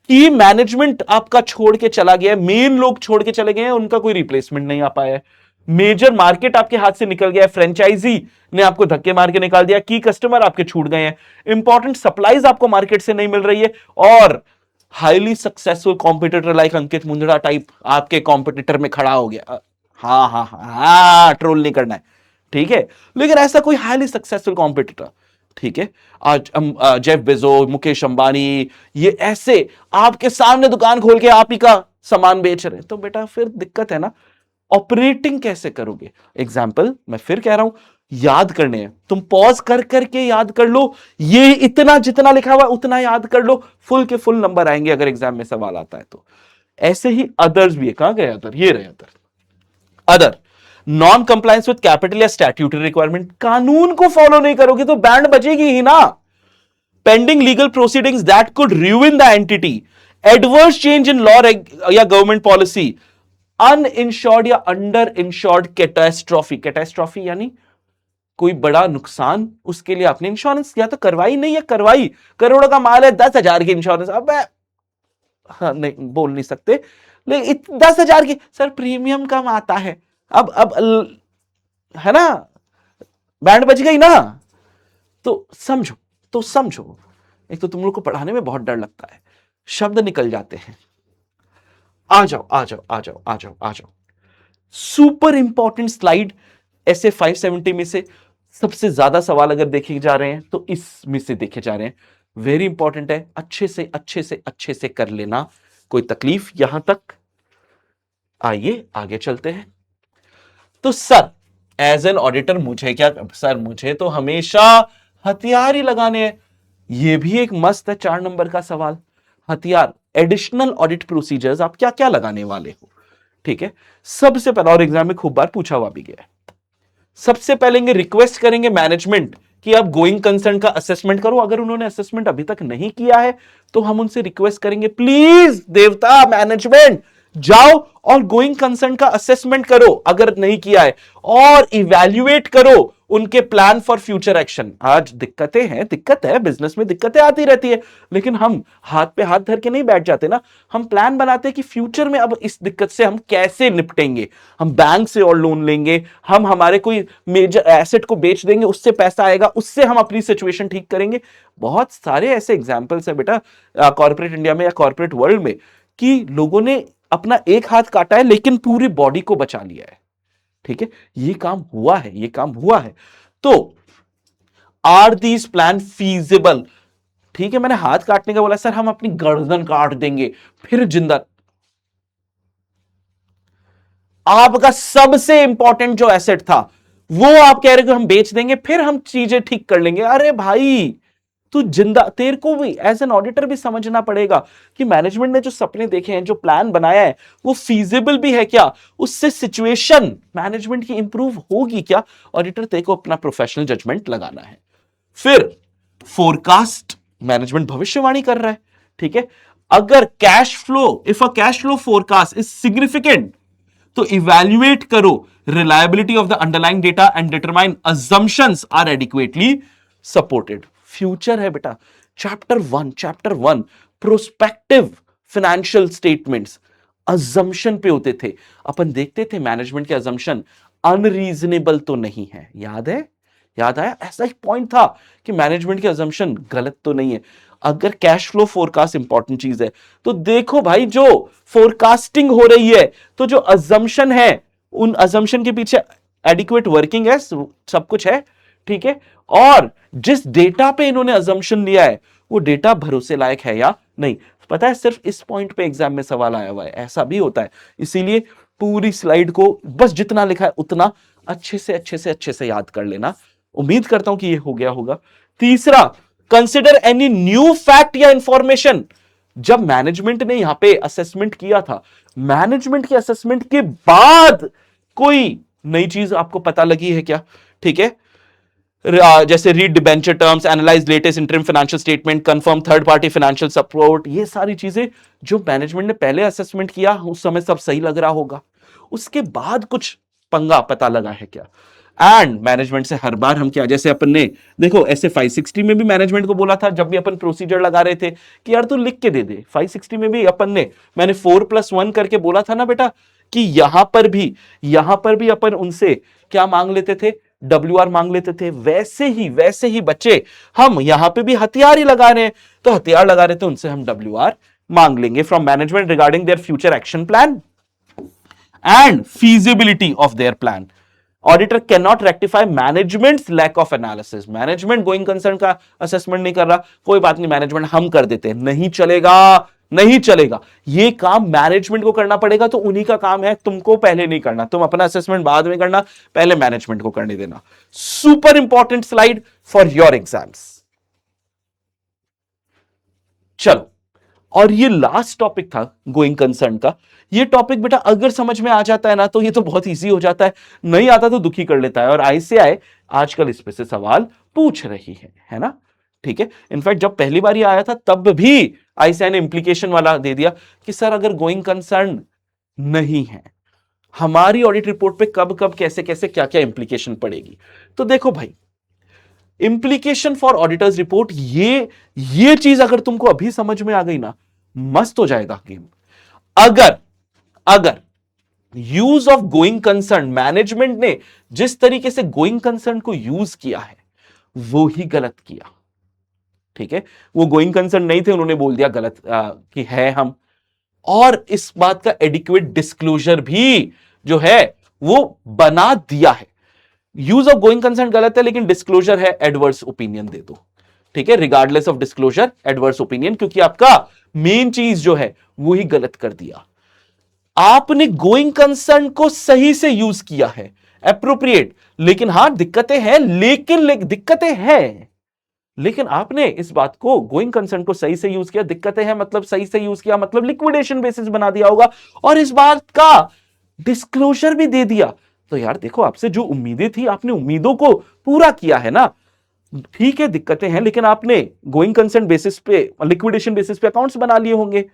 कि मैनेजमेंट आपका छोड़ के चला गया है, मेन लोग छोड़ के चले गए हैं, उनका कोई रिप्लेसमेंट नहीं आ पाया है, मेजर मार्केट आपके हाथ से निकल गया है, फ्रेंचाइजी ने आपको धक्के मार के निकाल दिया, की कस्टमर आपके छूट गए हैं, इंपॉर्टेंट सप्लाईज आपको मार्केट से नहीं मिल रही है, और हाईली सक्सेसफुल कॉम्पिटिटर लाइक अंकित मुंदड़ा टाइप आपके कॉम्पिटिटर में खड़ा हो गया। हाँ हाँ हाँ, ट्रोल नहीं करना है, ठीक है, लेकिन ऐसा कोई हाईली सक्सेसफुल कॉम्पिटिटर ठीक है, आज जेफ बेजो, मुकेश अंबानी, ये ऐसे आपके सामने दुकान खोल के आप ही का सामान बेच रहे हैं, तो बेटा फिर दिक्कत है ना, ऑपरेटिंग कैसे करोगे? एग्जाम्पल मैं फिर कह रहा हूं, याद करने हैं, तुम पॉज कर करके याद कर लो, ये इतना जितना लिखा हुआ उतना याद कर लो, फुल के फुल नंबर आएंगे अगर एग्जाम में सवाल आता है तो। ऐसे ही अदर्स भी है, कहां गए अदर, ये रहे other. Other non compliance with capital या स्टैट्यूटरी रिक्वायरमेंट, कानून को फॉलो नहीं करोगे तो बैंड बजेगी ही ना। Pending legal proceedings that could ruin the entity, adverse change in law या गवर्नमेंट पॉलिसी, अनइंश्योर्ड या अंडर इंश्योर्ड कैटास्ट्रॉफी, कैटास्ट्रॉफी यानी कोई बड़ा नुकसान, उसके लिए आपने इंश्योरेंस या तो करवाई नहीं या करवाई, करोड़ों का माल है, 10,000 की इंश्योरेंस, अब हाँ नहीं बोल नहीं सकते, लेकिन 10,000 की सर प्रीमियम कम आता है, अब है ना, बैंड बज गई ना। तो समझो, तो समझो, एक तो तुम लोग को पढ़ाने में बहुत डर लगता है, शब्द निकल जाते हैं। आ जाओ आ जाओ आ जाओ आ जाओ आ जाओ, सुपर इंपॉर्टेंट स्लाइड, ऐसे 570 में से सबसे ज्यादा सवाल अगर देखे जा रहे हैं तो इसमें से देखे जा रहे हैं, वेरी इंपॉर्टेंट है, अच्छे से अच्छे से अच्छे से कर लेना, कोई तकलीफ यहां तक? आइए आगे चलते हैं। तो सर एज एन ऑडिटर मुझे क्या, सर मुझे तो हमेशा हथियार ही लगाने हैं, ये भी एक मस्त है 4 नंबर का सवाल, हथियार, एडिशनल ऑडिट प्रोसीजर्स आप क्या क्या लगाने वाले हो, ठीक है। सबसे पहला, और एग्जाम में खूब बार पूछा हुआ भी गया है, सबसे पहले रिक्वेस्ट करेंगे मैनेजमेंट कि आप गोइंग कंसर्न का असेसमेंट करो, अगर उन्होंने असेसमेंट अभी तक नहीं किया है तो हम उनसे रिक्वेस्ट करेंगे प्लीज देवता मैनेजमेंट जाओ और गोइंग कंसर्न का असेसमेंट करो अगर नहीं किया है, और इवैल्यूएट करो उनके प्लान फॉर फ्यूचर एक्शन। आज दिक्कतें हैं, दिक्कत है, बिजनेस में दिक्कतें आती रहती है, लेकिन हम हाथ पे हाथ धर के नहीं बैठ जाते ना, हम प्लान बनाते हैं कि फ्यूचर में अब इस दिक्कत से हम कैसे निपटेंगे, हम बैंक से और लोन लेंगे, हम हमारे कोई मेजर एसेट को बेच देंगे, उससे पैसा आएगा, उससे हम अपनी सिचुएशन ठीक करेंगे। बहुत सारे ऐसे एग्जाम्पल्स है बेटा कॉर्पोरेट इंडिया में या कॉर्पोरेट वर्ल्ड में कि लोगों ने अपना एक हाथ काटा है लेकिन पूरी बॉडी को बचा लिया है, ठीक है, ये काम हुआ है, ये काम हुआ है। तो आर दीज प्लान फीजिबल? ठीक है, मैंने हाथ काटने का बोला, सर हम अपनी गर्दन काट देंगे फिर जिंदा, आपका सबसे इंपॉर्टेंट जो एसेट था वो आप कह रहे हो हम बेच देंगे फिर हम चीजें ठीक कर लेंगे। अरे भाई तू जिंदा, तेरे को भी एज एन ऑडिटर भी समझना पड़ेगा कि मैनेजमेंट ने जो सपने देखे हैं, जो प्लान बनाया है, वो फीजिबल भी है क्या, उससे सिचुएशन मैनेजमेंट की इंप्रूव होगी क्या। ऑडिटर तेरे को अपना प्रोफेशनल जजमेंट लगाना है। फिर फोरकास्ट, मैनेजमेंट भविष्यवाणी कर रहा है, ठीक है, अगर cash flow, if a cash flow forecast is significant तो इवैल्यूएट करो reliability of the underlying data and determine assumptions are adequately supported. Future है बेटा, chapter one prospective financial statements assumption पे होते थे, अपन देखते थे मैनेजमेंट के अजम्पशन अनरीजनेबल तो नहीं है, याद है, याद आया, ऐसा एक पॉइंट था कि मैनेजमेंट के अजम्पशन गलत तो नहीं है। अगर कैश फ्लो फोरकास्ट इंपॉर्टेंट चीज है तो देखो भाई जो फोरकास्टिंग हो रही है तो जो अजम्पशन है उन अजम्पशन के पीछे एडिक्वेट वर्किंग है, सब कुछ है, ठीक है, और जिस डेटा पे इन्होंने अजम्पशन लिया है वो डेटा भरोसे लायक है या नहीं। पता है सिर्फ इस पॉइंट पे एग्जाम में सवाल आया हुआ है, ऐसा भी होता है, इसीलिए पूरी स्लाइड को बस जितना लिखा है उतना अच्छे से अच्छे से अच्छे से याद कर लेना। उम्मीद करता हूं कि ये हो गया होगा। तीसरा, कंसिडर एनी न्यू फैक्ट या इंफॉर्मेशन। जब मैनेजमेंट ने यहां पे असेसमेंट किया था, मैनेजमेंट के असेसमेंट के बाद कोई नई चीज आपको पता लगी है क्या, ठीक है, जैसे read debenture terms, analyse latest interim financial statement, confirm third party financial support, ये सारी चीजें जो मैनेजमेंट ने पहले असेसमेंट किया उस समय सब सही लग रहा होगा, उसके बाद कुछ पंगा पता लगा है क्या। एंड मैनेजमेंट से हर बार हम क्या, जैसे अपन ने देखो ऐसे 560 में भी मैनेजमेंट को बोला था जब भी अपन प्रोसीजर लगा रहे थे कि यार तू लिख के दे दे, 560 में भी अपन ने, मैंने 4+1 करके बोला था ना बेटा कि यहां पर भी अपन उनसे क्या मांग लेते थे, WR मांग लेते थे। वैसे ही बच्चे हम यहां पे भी हथियार ही लगा रहे हैं, तो हथियार लगा रहे थे उनसे हम WR मांग लेंगे from management regarding their future action plan and feasibility of their plan. Auditor can not rectify management lack of analysis. Management going concern का असेसमेंट नहीं कर रहा, कोई बात नहीं, मैनेजमेंट हम कर देते हैं, नहीं चलेगा, नहीं चलेगा। ये काम मैनेजमेंट को करना पड़ेगा, तो उन्हीं का काम है, तुमको पहले नहीं करना। तुम अपना असेसमेंट बाद में करना, पहले मैनेजमेंट को करने देना। Super important slide for your exams. चलो, और ये लास्ट टॉपिक था गोइंग कंसर्न का। ये टॉपिक बेटा अगर समझ में आ जाता है ना तो ये तो बहुत इजी हो जाता है, नहीं आता तो दुखी कर लेता है। और आईसीएआई आजकल इस पे से सवाल पूछ रही है ना। ठीक है, इनफैक्ट जब पहली बार ये आया था तब भी आईसीएआई ने इंप्लीकेशन वाला दे दिया कि सर अगर गोइंग कंसर्न नहीं है, हमारी ऑडिट रिपोर्ट पे कब कब कैसे कैसे क्या क्या इंप्लीकेशन पड़ेगी। तो देखो भाई, इंप्लीकेशन फॉर ऑडिटर्स रिपोर्ट, ये चीज अगर तुमको अभी समझ में आ गई ना, मस्त हो जाएगा गेम। अगर अगर use of going concern, management ने जिस तरीके से गोइंग कंसर्न को यूज किया है वो ही गलत किया, ठीक है, वो गोइंग कंसर्न नहीं थे, उन्होंने बोल दिया गलत कि है हम, और इस बात का एडिक्वेट डिस्क्लोजर भी जो है वो बना दिया है। यूज ऑफ गोइंग कंसर्न गलत है, लेकिन डिस्क्लोजर है एडवर्स ओपिनियन दे दो, ठीक है, regardless of disclosure adverse opinion, क्योंकि आपका मेन चीज जो है वो ही गलत कर दिया। आपने गोइंग कंसर्न को सही से यूज किया है, एप्रोप्रिएट, लेकिन हां दिक्कतें हैं, लेकिन दिक्कतें हैं, लेकिन आपने इस बात को गोइंग कंसर्न को सही से यूज किया। दिक्कतें हैं मतलब सही से यूज किया, मतलब लिक्विडेशन बेसिस बना दिया होगा, और इस बात का डिस्क्लोजर भी दे दिया। तो यार देखो, आपसे जो उम्मीदें थी आपने उम्मीदों को पूरा किया है ना। ठीक है, दिक्कतें हैं, लेकिन आपने गोइंग कंसर्न बेसिस पे, लिक्विडेशन बेसिस पे अकाउंट्स बना लिए होंगे,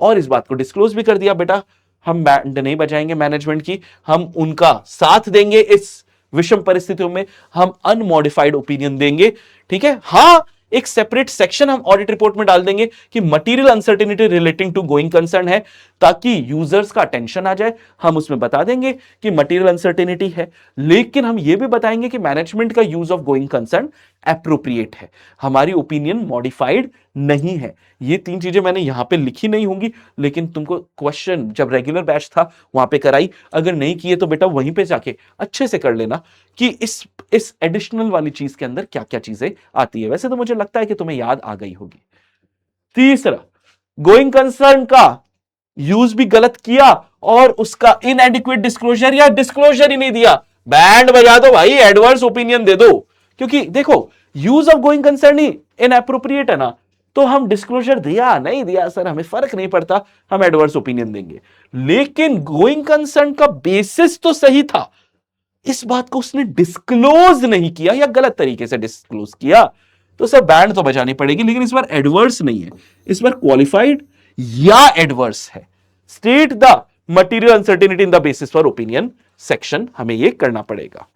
और इस बात को डिस्क्लोज भी कर दिया। बेटा हम बैंड नहीं बजाएंगे मैनेजमेंट की, हम उनका साथ देंगे इस विषम परिस्थितियों में, हम अनमॉडिफाइड ओपिनियन देंगे, ठीक है। हां, एक सेपरेट सेक्शन हम ऑडिट रिपोर्ट में डाल देंगे कि material uncertainty relating to going concern है, ताकि यूजर्स का अटेंशन आ जाए। हम उसमें बता देंगे कि मटेरियल अनसर्टेनिटी है, लेकिन हम यह भी बताएंगे कि मैनेजमेंट का use of going concern appropriate है, हमारी ओपिनियन मॉडिफाइड नहीं है। ये तीन चीजें मैंने यहां पे लिखी नहीं होंगी, लेकिन तुमको क्वेश्चन जब रेगुलर बैच था वहां पे कराई, अगर नहीं किए तो बेटा वहीं पे जाके अच्छे से कर लेना कि इस एडिशनल वाली चीज के अंदर क्या क्या चीजें आती है। वैसे तो मुझे लगता है कि तुम्हें याद आ गई होगी। तीसरा, गोइंग कंसर्न का यूज भी गलत किया और उसका इनएडिक्वेट डिस्क्लोजर या डिस्क्लोजर ही नहीं दिया, बैंड बजा दो भाई, एडवर्स ओपिनियन दे दो। क्योंकि देखो, use of going concern he inappropriate है ना, तो हम डिस्क्लोजर दिया नहीं दिया सर हमें फर्क नहीं पड़ता, हम एडवर्स ओपिनियन देंगे। लेकिन गोइंग कंसर्न का बेसिस तो सही था, इस बात को उसने डिस्क्लोज नहीं किया या गलत तरीके से डिस्क्लोज किया, तो सर बैंड तो बजानी पड़ेगी। लेकिन इस बार एडवर्स नहीं है, इस बार क्वालिफाइड या एडवर्स है। State the material uncertainty in the basis for opinion section, हमें यह करना पड़ेगा।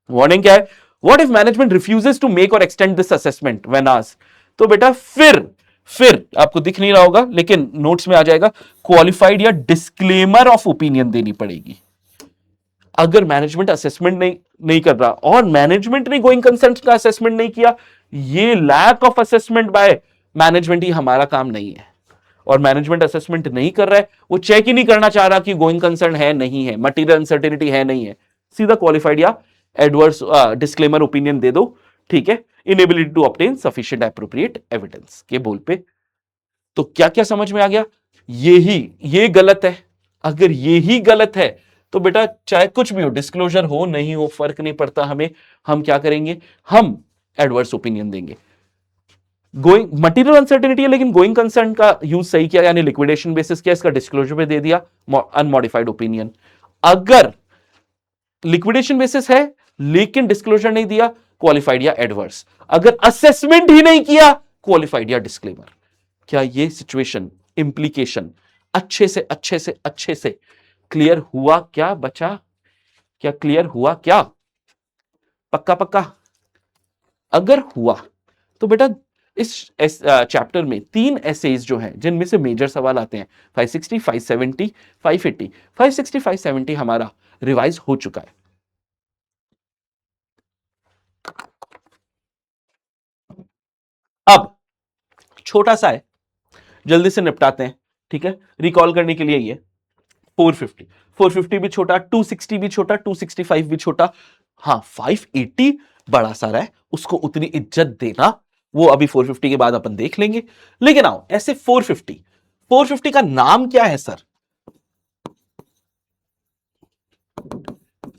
वार्निंग क्या है? What if management refuses to make और extend this assessment when asked, तो बेटा फिर आपको दिख नहीं रहा होगा लेकिन नोट्स में आ जाएगा, क्वालिफाइड या डिस्क्लेमर ऑफ ओपिनियन देनी पड़ेगी। अगर मैनेजमेंट असेसमेंट नहीं कर रहा और मैनेजमेंट ने गोइंग कंसर्न का असेसमेंट नहीं किया, ये lack of assessment by management ही हमारा काम नहीं है। और मैनेजमेंट असेसमेंट नहीं कर रहा है, वो चेक ही नहीं करना चाह रहा कि गोइंग कंसर्न है नहीं है, मटीरियल अनसर्टेनिटी है नहीं है, सीधा क्वालिफाइड या एडवर्स डिस्क्लेमर ओपिनियन दे दो, ठीक है। Inability to obtain sufficient appropriate evidence के बोल पे। तो क्या क्या समझ में आ गया? ये गलत है। अगर ये ही गलत है तो बेटा चाहे कुछ भी हो, डिस्क्लोजर हो नहीं हो फर्क नहीं पड़ता हमें, हम क्या करेंगे, हम एडवर्स ओपिनियन देंगे। गोइंग मटेरियल अनसर्टेनिटी है लेकिन गोइंग कंसर्न का यूज सही किया, यानी लिक्विडेशन बेसिस किया, इसका डिस्क्लोजर पे दे दिया अनमॉडिफाइड ओपिनियन। अगर लिक्विडेशन बेसिस है लेकिन डिस्क्लोजर नहीं दिया, क्वालिफाइड या एडवर्स। अगर असेसमेंट ही नहीं किया, क्वालिफाइड या डिस्क्लेमर। क्या ये सिचुएशन, इंप्लीकेशन अच्छे से क्लियर हुआ क्या बचा? क्या क्लियर हुआ क्या? पक्का? अगर हुआ तो बेटा इस चैप्टर में 3 एसेज जो हैं जिनमें से मेजर सवाल आते हैं, 560, 570, 580, 560, 570 हमारा रिवाइज हो चुका है। अब छोटा सा है, जल्दी से निपटाते हैं, ठीक है। रिकॉल करने के लिए ये 450, 450 भी छोटा, 260 भी छोटा, 265 भी छोटा, हाँ 580 बड़ा सारा है, उसको उतनी इज्जत देना वो अभी 450 के बाद अपन देख लेंगे। लेकिन आओ ऐसे 450, 450 का नाम क्या है सर?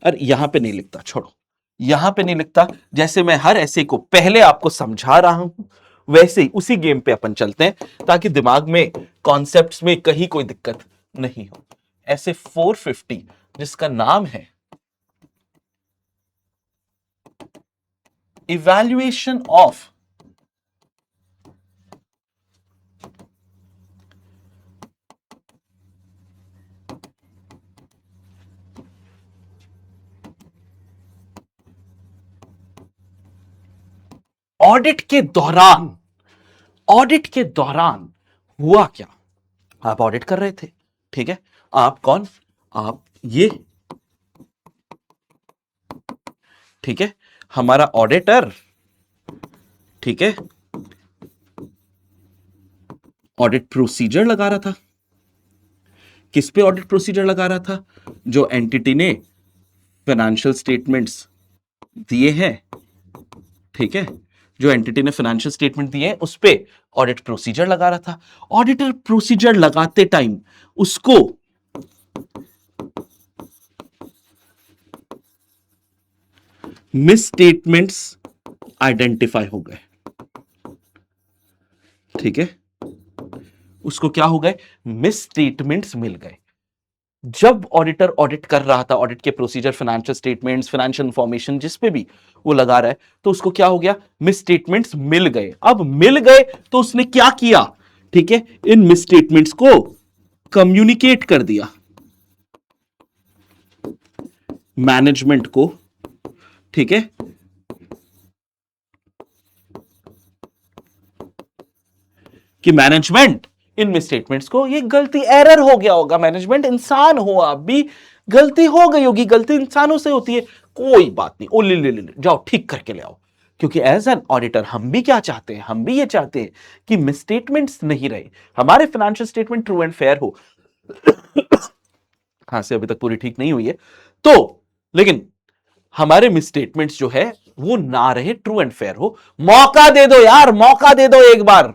अरे यहां पे नहीं लिखता, छोड़ो, यहां पे नहीं लिखता। जैसे मैं हर ऐसे को पहले आपको समझा रहा हूं वैसे ही उसी गेम पे अपन चलते हैं ताकि दिमाग में कॉन्सेप्ट्स में कहीं कोई दिक्कत नहीं हो। ऐसे 450 जिसका नाम है इवैल्यूएशन ऑफ ऑडिट के दौरान, ऑडिट के दौरान हुआ क्या? आप ऑडिट कर रहे थे, ठीक है, आप कौन, आप ये, ठीक है, हमारा ऑडिटर, ठीक है, ऑडिट प्रोसीजर लगा रहा था। किस पे ऑडिट प्रोसीजर लगा रहा था? जो एंटिटी ने फाइनेंशियल स्टेटमेंट्स दिए हैं, ठीक है, जो एंटिटी ने फाइनेंशियल स्टेटमेंट दिए हैं उस पे ऑडिट प्रोसीजर लगा रहा था। ऑडिटर प्रोसीजर लगाते टाइम उसको मिस स्टेटमेंट्स आइडेंटिफाई हो गए, ठीक है, उसको क्या हो गए? मिस स्टेटमेंट्स मिल गए। जब ऑडिटर ऑडिट कर रहा था, ऑडिट के procedure, financial statements, financial information जिस पे भी वो लगा रहा है, तो उसको क्या हो गया? मिस स्टेटमेंट्स मिल गए। अब मिल गए तो उसने क्या किया? ठीक है, इन मिस स्टेटमेंट्स को कम्युनिकेट कर दिया मैनेजमेंट को, ठीक है, कि मैनेजमेंट इन मिस स्टेटमेंट्स को, ये गलती, एरर हो गया होगा, मैनेजमेंट इंसान हो, आप भी गलती हो गई होगी, गलती इंसानों से होती है, कोई बात नहीं, ओ ले जाओ ठीक करके ले आओ। क्योंकि एज एन ऑडिटर हम भी क्या चाहते हैं? हम भी ये चाहते हैं कि मिसस्टेटमेंट्स नहीं रहे, हमारे financial statement true and fair हो। खांसी अभी तक पूरी ठीक नहीं हुई है तो, लेकिन हमारे मिसस्टेटमेंट्स जो है वो ना रहे, ट्रू एंड फेयर हो। मौका दे दो यार, मौका दे दो एक बार।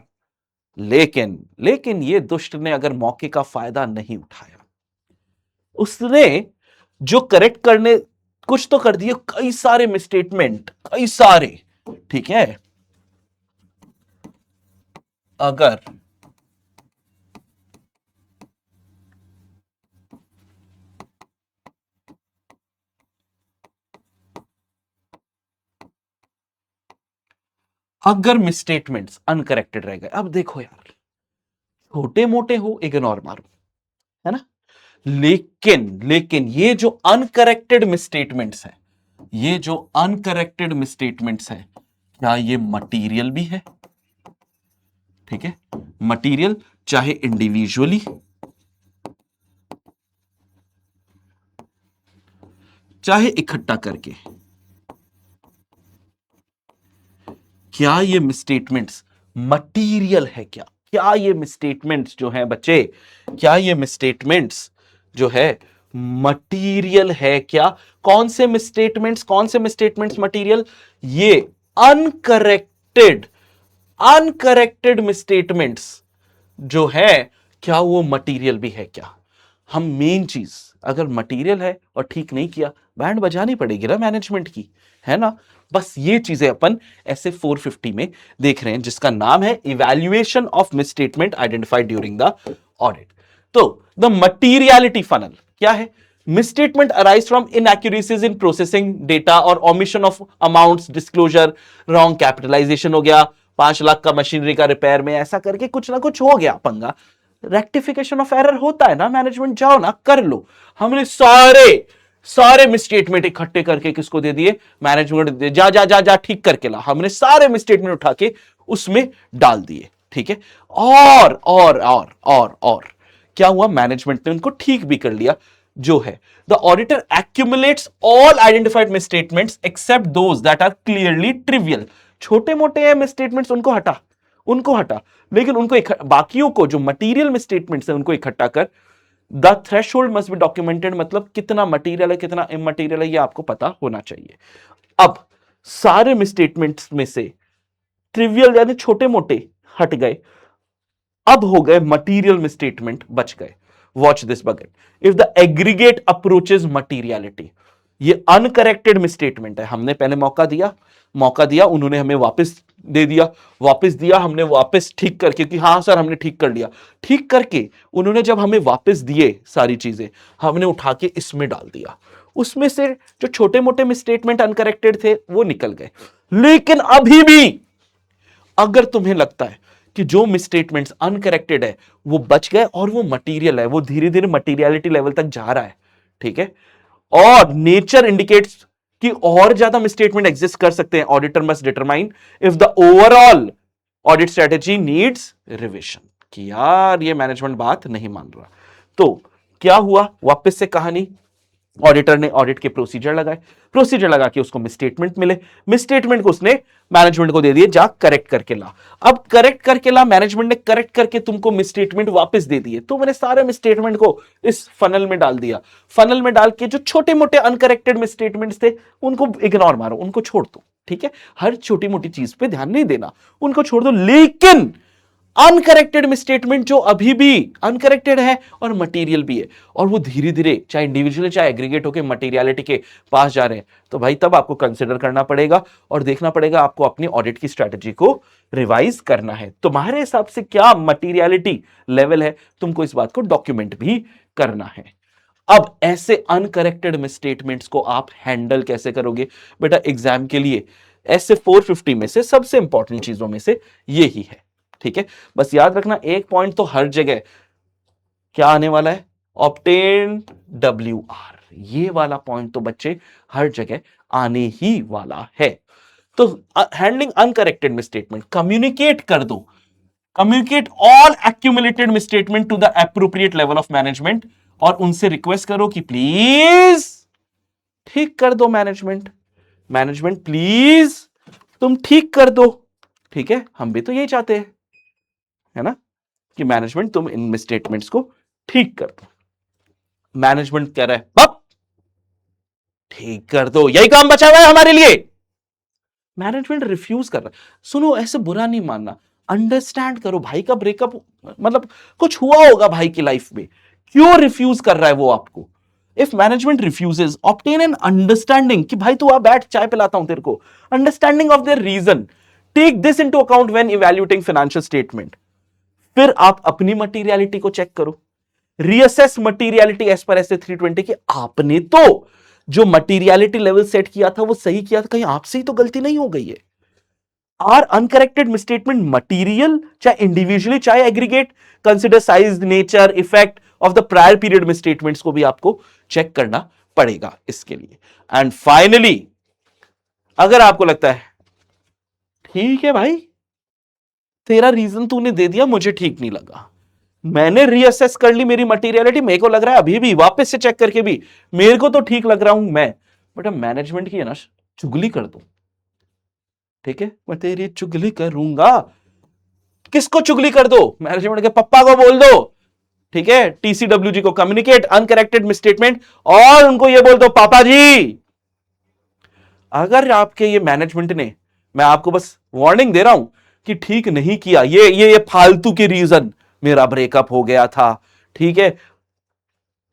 लेकिन ये दुष्ट ने अगर मौके का फायदा नहीं उठाया, उसने जो करेक्ट करने कुछ तो कर दिए, कई सारे मिसस्टेटमेंट, कई सारे, ठीक है, अगर मिसस्टेटमेंट्स अनकरेक्टेड रह गए, अब देखो यार, छोटे मोटे हो इग्नोर मारो, है ना, लेकिन ये जो अनकरेक्टेड मिसस्टेटमेंट्स है, ये जो अनकरेक्टेड मिसस्टेटमेंट्स है, क्या ये मटीरियल भी है? ठीक है, मटीरियल, चाहे इंडिविजुअली, चाहे इकट्ठा करके, क्या ये मिसस्टेटमेंट्स मटीरियल है? क्या ये मिसस्टेटमेंट्स जो हैं बच्चे, क्या ये मिसस्टेटमेंट्स जो है मटीरियल है क्या? कौन से मिसस्टेटमेंट्स मटीरियल? ये अनकरेक्टेड मिसस्टेटमेंट्स जो है, क्या वो मटीरियल भी है क्या? हम मेन चीज, अगर मटीरियल है और ठीक नहीं किया, बैंड बजानी पड़ेगी ना मैनेजमेंट की, है ना। बस ये चीजें अपन ऐसे 450 में देख रहे हैं, जिसका नाम है evaluation of misstatement identified during the audit. तो द मटीरियलिटी फनल क्या है? Misstatement arise from inaccuracies in processing data और omission of amounts, disclosure, wrong capitalisation हो गया, 5 लाख का मशीनरी का रिपेयर में ऐसा करके कुछ ना कुछ हो गया पंगा, रेक्टिफिकेशन ऑफ एरर होता है ना, मैनेजमेंट जाओ ना कर लो। हमने सारे मिसस्टेटमेंट इकट्ठे करके किसको दे दिए? मैनेजमेंट दे, जा जा जा जा ठीक करके ला। हमने सारे मिसस्टेटमेंट उठा के उसमें डाल दिए, ठीक है। और क्या हुआ? मैनेजमेंट ने उनको ठीक भी कर लिया। जो है the auditor accumulates all identified misstatements except those that are clearly trivial. छोटे मोटे हैं मिसस्टेटमेंट्स, उनको हटा, लेकिन उनको बाकियों को जो मटीरियल मिसस्टेटमेंट्स है उनको इकट्ठा कर the threshold must be documented, मतलब कितना मटेरियल है कितना इमटेरियल है ये आपको पता होना चाहिए। अब सारे मिसस्टेटमेंट्स में से ट्रिवियल यानी छोटे मोटे हट गए, अब हो गए मटीरियल मिसस्टेटमेंट बच गए। Watch this bucket, if the aggregate approaches materiality, ये अनकरेक्टेड मिसस्टेटमेंट है। हमने पहले मौका दिया उन्होंने हमें वापस दे दिया, वापस दिया हमने वापस ठीक करके कि हाँ सर हमने ठीक कर लिया, ठीक करके उन्होंने जब हमें वापस दिए सारी चीजें हमने उठा के इसमें डाल दिया, उसमें से जो छोटे मोटे मिसस्टेटमेंट अनकरेक्टेड थे वो निकल गए। लेकिन अभी भी अगर तुम्हें लगता है कि जो मिसस्टेटमेंट्स अनकरेक्टेड है वो बच गए और वो मटेरियल है, वो धीरे धीरे मटेरियलिटी लेवल तक जा रहा है, ठीक है, और नेचर इंडिकेट्स कि और ज्यादा मिसस्टेटमेंट एग्जिस्ट कर सकते हैं, auditor must determine if the overall audit strategy needs revision, कि यार ये मैनेजमेंट बात नहीं मान रहा। तो क्या हुआ, वापस से कहानी, ऑडिटर ने ऑडिट के प्रोसीजर लगा के उसको मिसस्टेटमेंट मिले, मिसस्टेटमेंट को उसने मैनेजमेंट को दे दिए, जा करेक्ट करके ला। अब करेक्ट करके ला, मैनेजमेंट ने करेक्ट करके तुमको मिसस्टेटमेंट वापस दे दिए, तो मैंने सारे मिसस्टेटमेंट को इस फनल में डाल दिया। फनल में डाल के जो छोटे मोटे अनकरेक्टेड मिसस्टेटमेंट्स थे उनको इग्नोर मारो, उनको छोड़ दो, ठीक है, हर छोटी मोटी चीज पे ध्यान नहीं देना, उनको छोड़ दो। लेकिन अनकरेक्टेड मिसस्टेटमेंट जो अभी भी अनकरेक्टेड है और मटेरियल भी है और वो धीरे धीरे चाहे इंडिविजुअली चाहे एग्रीगेट होकर मटेरियलिटी के पास जा रहे हैं, तो भाई तब आपको कंसिडर करना पड़ेगा और देखना पड़ेगा आपको अपनी ऑडिट की स्ट्रेटजी को रिवाइज करना है। तुम्हारे हिसाब से क्या मटेरियलिटी लेवल है, तुमको इस बात को डॉक्यूमेंट भी करना है। अब ऐसे अनकरेक्टेड मिसस्टेटमेंट्स को आप हैंडल कैसे करोगे बेटा, एग्जाम के लिए ऐसे 450 में से सबसे इंपॉर्टेंट चीजों में से यही है, ठीक है। बस याद रखना एक पॉइंट तो हर जगह क्या आने वाला है, ऑब्टेन WR, ये वाला पॉइंट तो बच्चे हर जगह आने ही वाला है। तो हैंडलिंग अनकरेक्टेड मिसस्टेटमेंट, कम्युनिकेट कर दो, communicate all accumulated misstatement to the appropriate level of management और उनसे रिक्वेस्ट करो कि प्लीज ठीक कर दो, मैनेजमेंट प्लीज तुम ठीक कर दो, ठीक है, हम भी तो यही चाहते हैं, है ना, कि मैनेजमेंट तुम इन मिसस्टेटमेंट्स को ठीक कर दो। मैनेजमेंट कह रहा है बप ठीक कर दो, यही काम बचा हुआ है हमारे लिए, मैनेजमेंट रिफ्यूज कर रहा है। सुनो, ऐसे बुरा नहीं मानना, अंडरस्टैंड करो, भाई का ब्रेकअप मतलब कुछ हुआ होगा भाई की लाइफ में, क्यों रिफ्यूज कर रहा है वो आपको। If management refuses, obtain an understanding कि भाई तू आ बैठ चाय पिलाता हूं तेरे को, understanding of their reason, take this into account when evaluating financial statement. फिर आप अपनी मटीरियलिटी को चेक करो, रीअसेस मटीरियलिटी एज पर ऐसे 320 कि आपने तो जो मटीरियलिटी लेवल सेट किया था वो सही किया था, कहीं आपसे ही तो गलती नहीं हो गई है। आर अनकरेक्टेड मिसस्टेटमेंट मटीरियल, चाहे इंडिविजुअली चाहे aggregate, consider size, nature, effect of the prior period misstatements को भी आपको चेक करना पड़ेगा इसके लिए। एंड फाइनली अगर आपको लगता है ठीक है भाई तेरा रीजन तूने दे दिया, मुझे ठीक नहीं लगा, मैंने रीअसेस कर ली मेरी मटेरियलिटी, मेरे को लग रहा है अभी भी वापस से चेक करके भी मेरे को तो ठीक लग रहा हूं मैं, बट अब मैनेजमेंट की है ना चुगली कर दूं, ठीक है, मैं तेरी चुगली करूंगा। किसको चुगली कर दो, मैनेजमेंट के पप्पा को बोल दो, ठीक है, TCWG को कम्युनिकेट अनकरेक्टेड मिसस्टेटमेंट और उनको ये बोल दो पापा जी, अगर आपके ये मैनेजमेंट ने, मैं आपको बस वार्निंग दे रहा हूं कि ठीक नहीं किया, ये फालतू के रीजन मेरा ब्रेकअप हो गया था, ठीक है,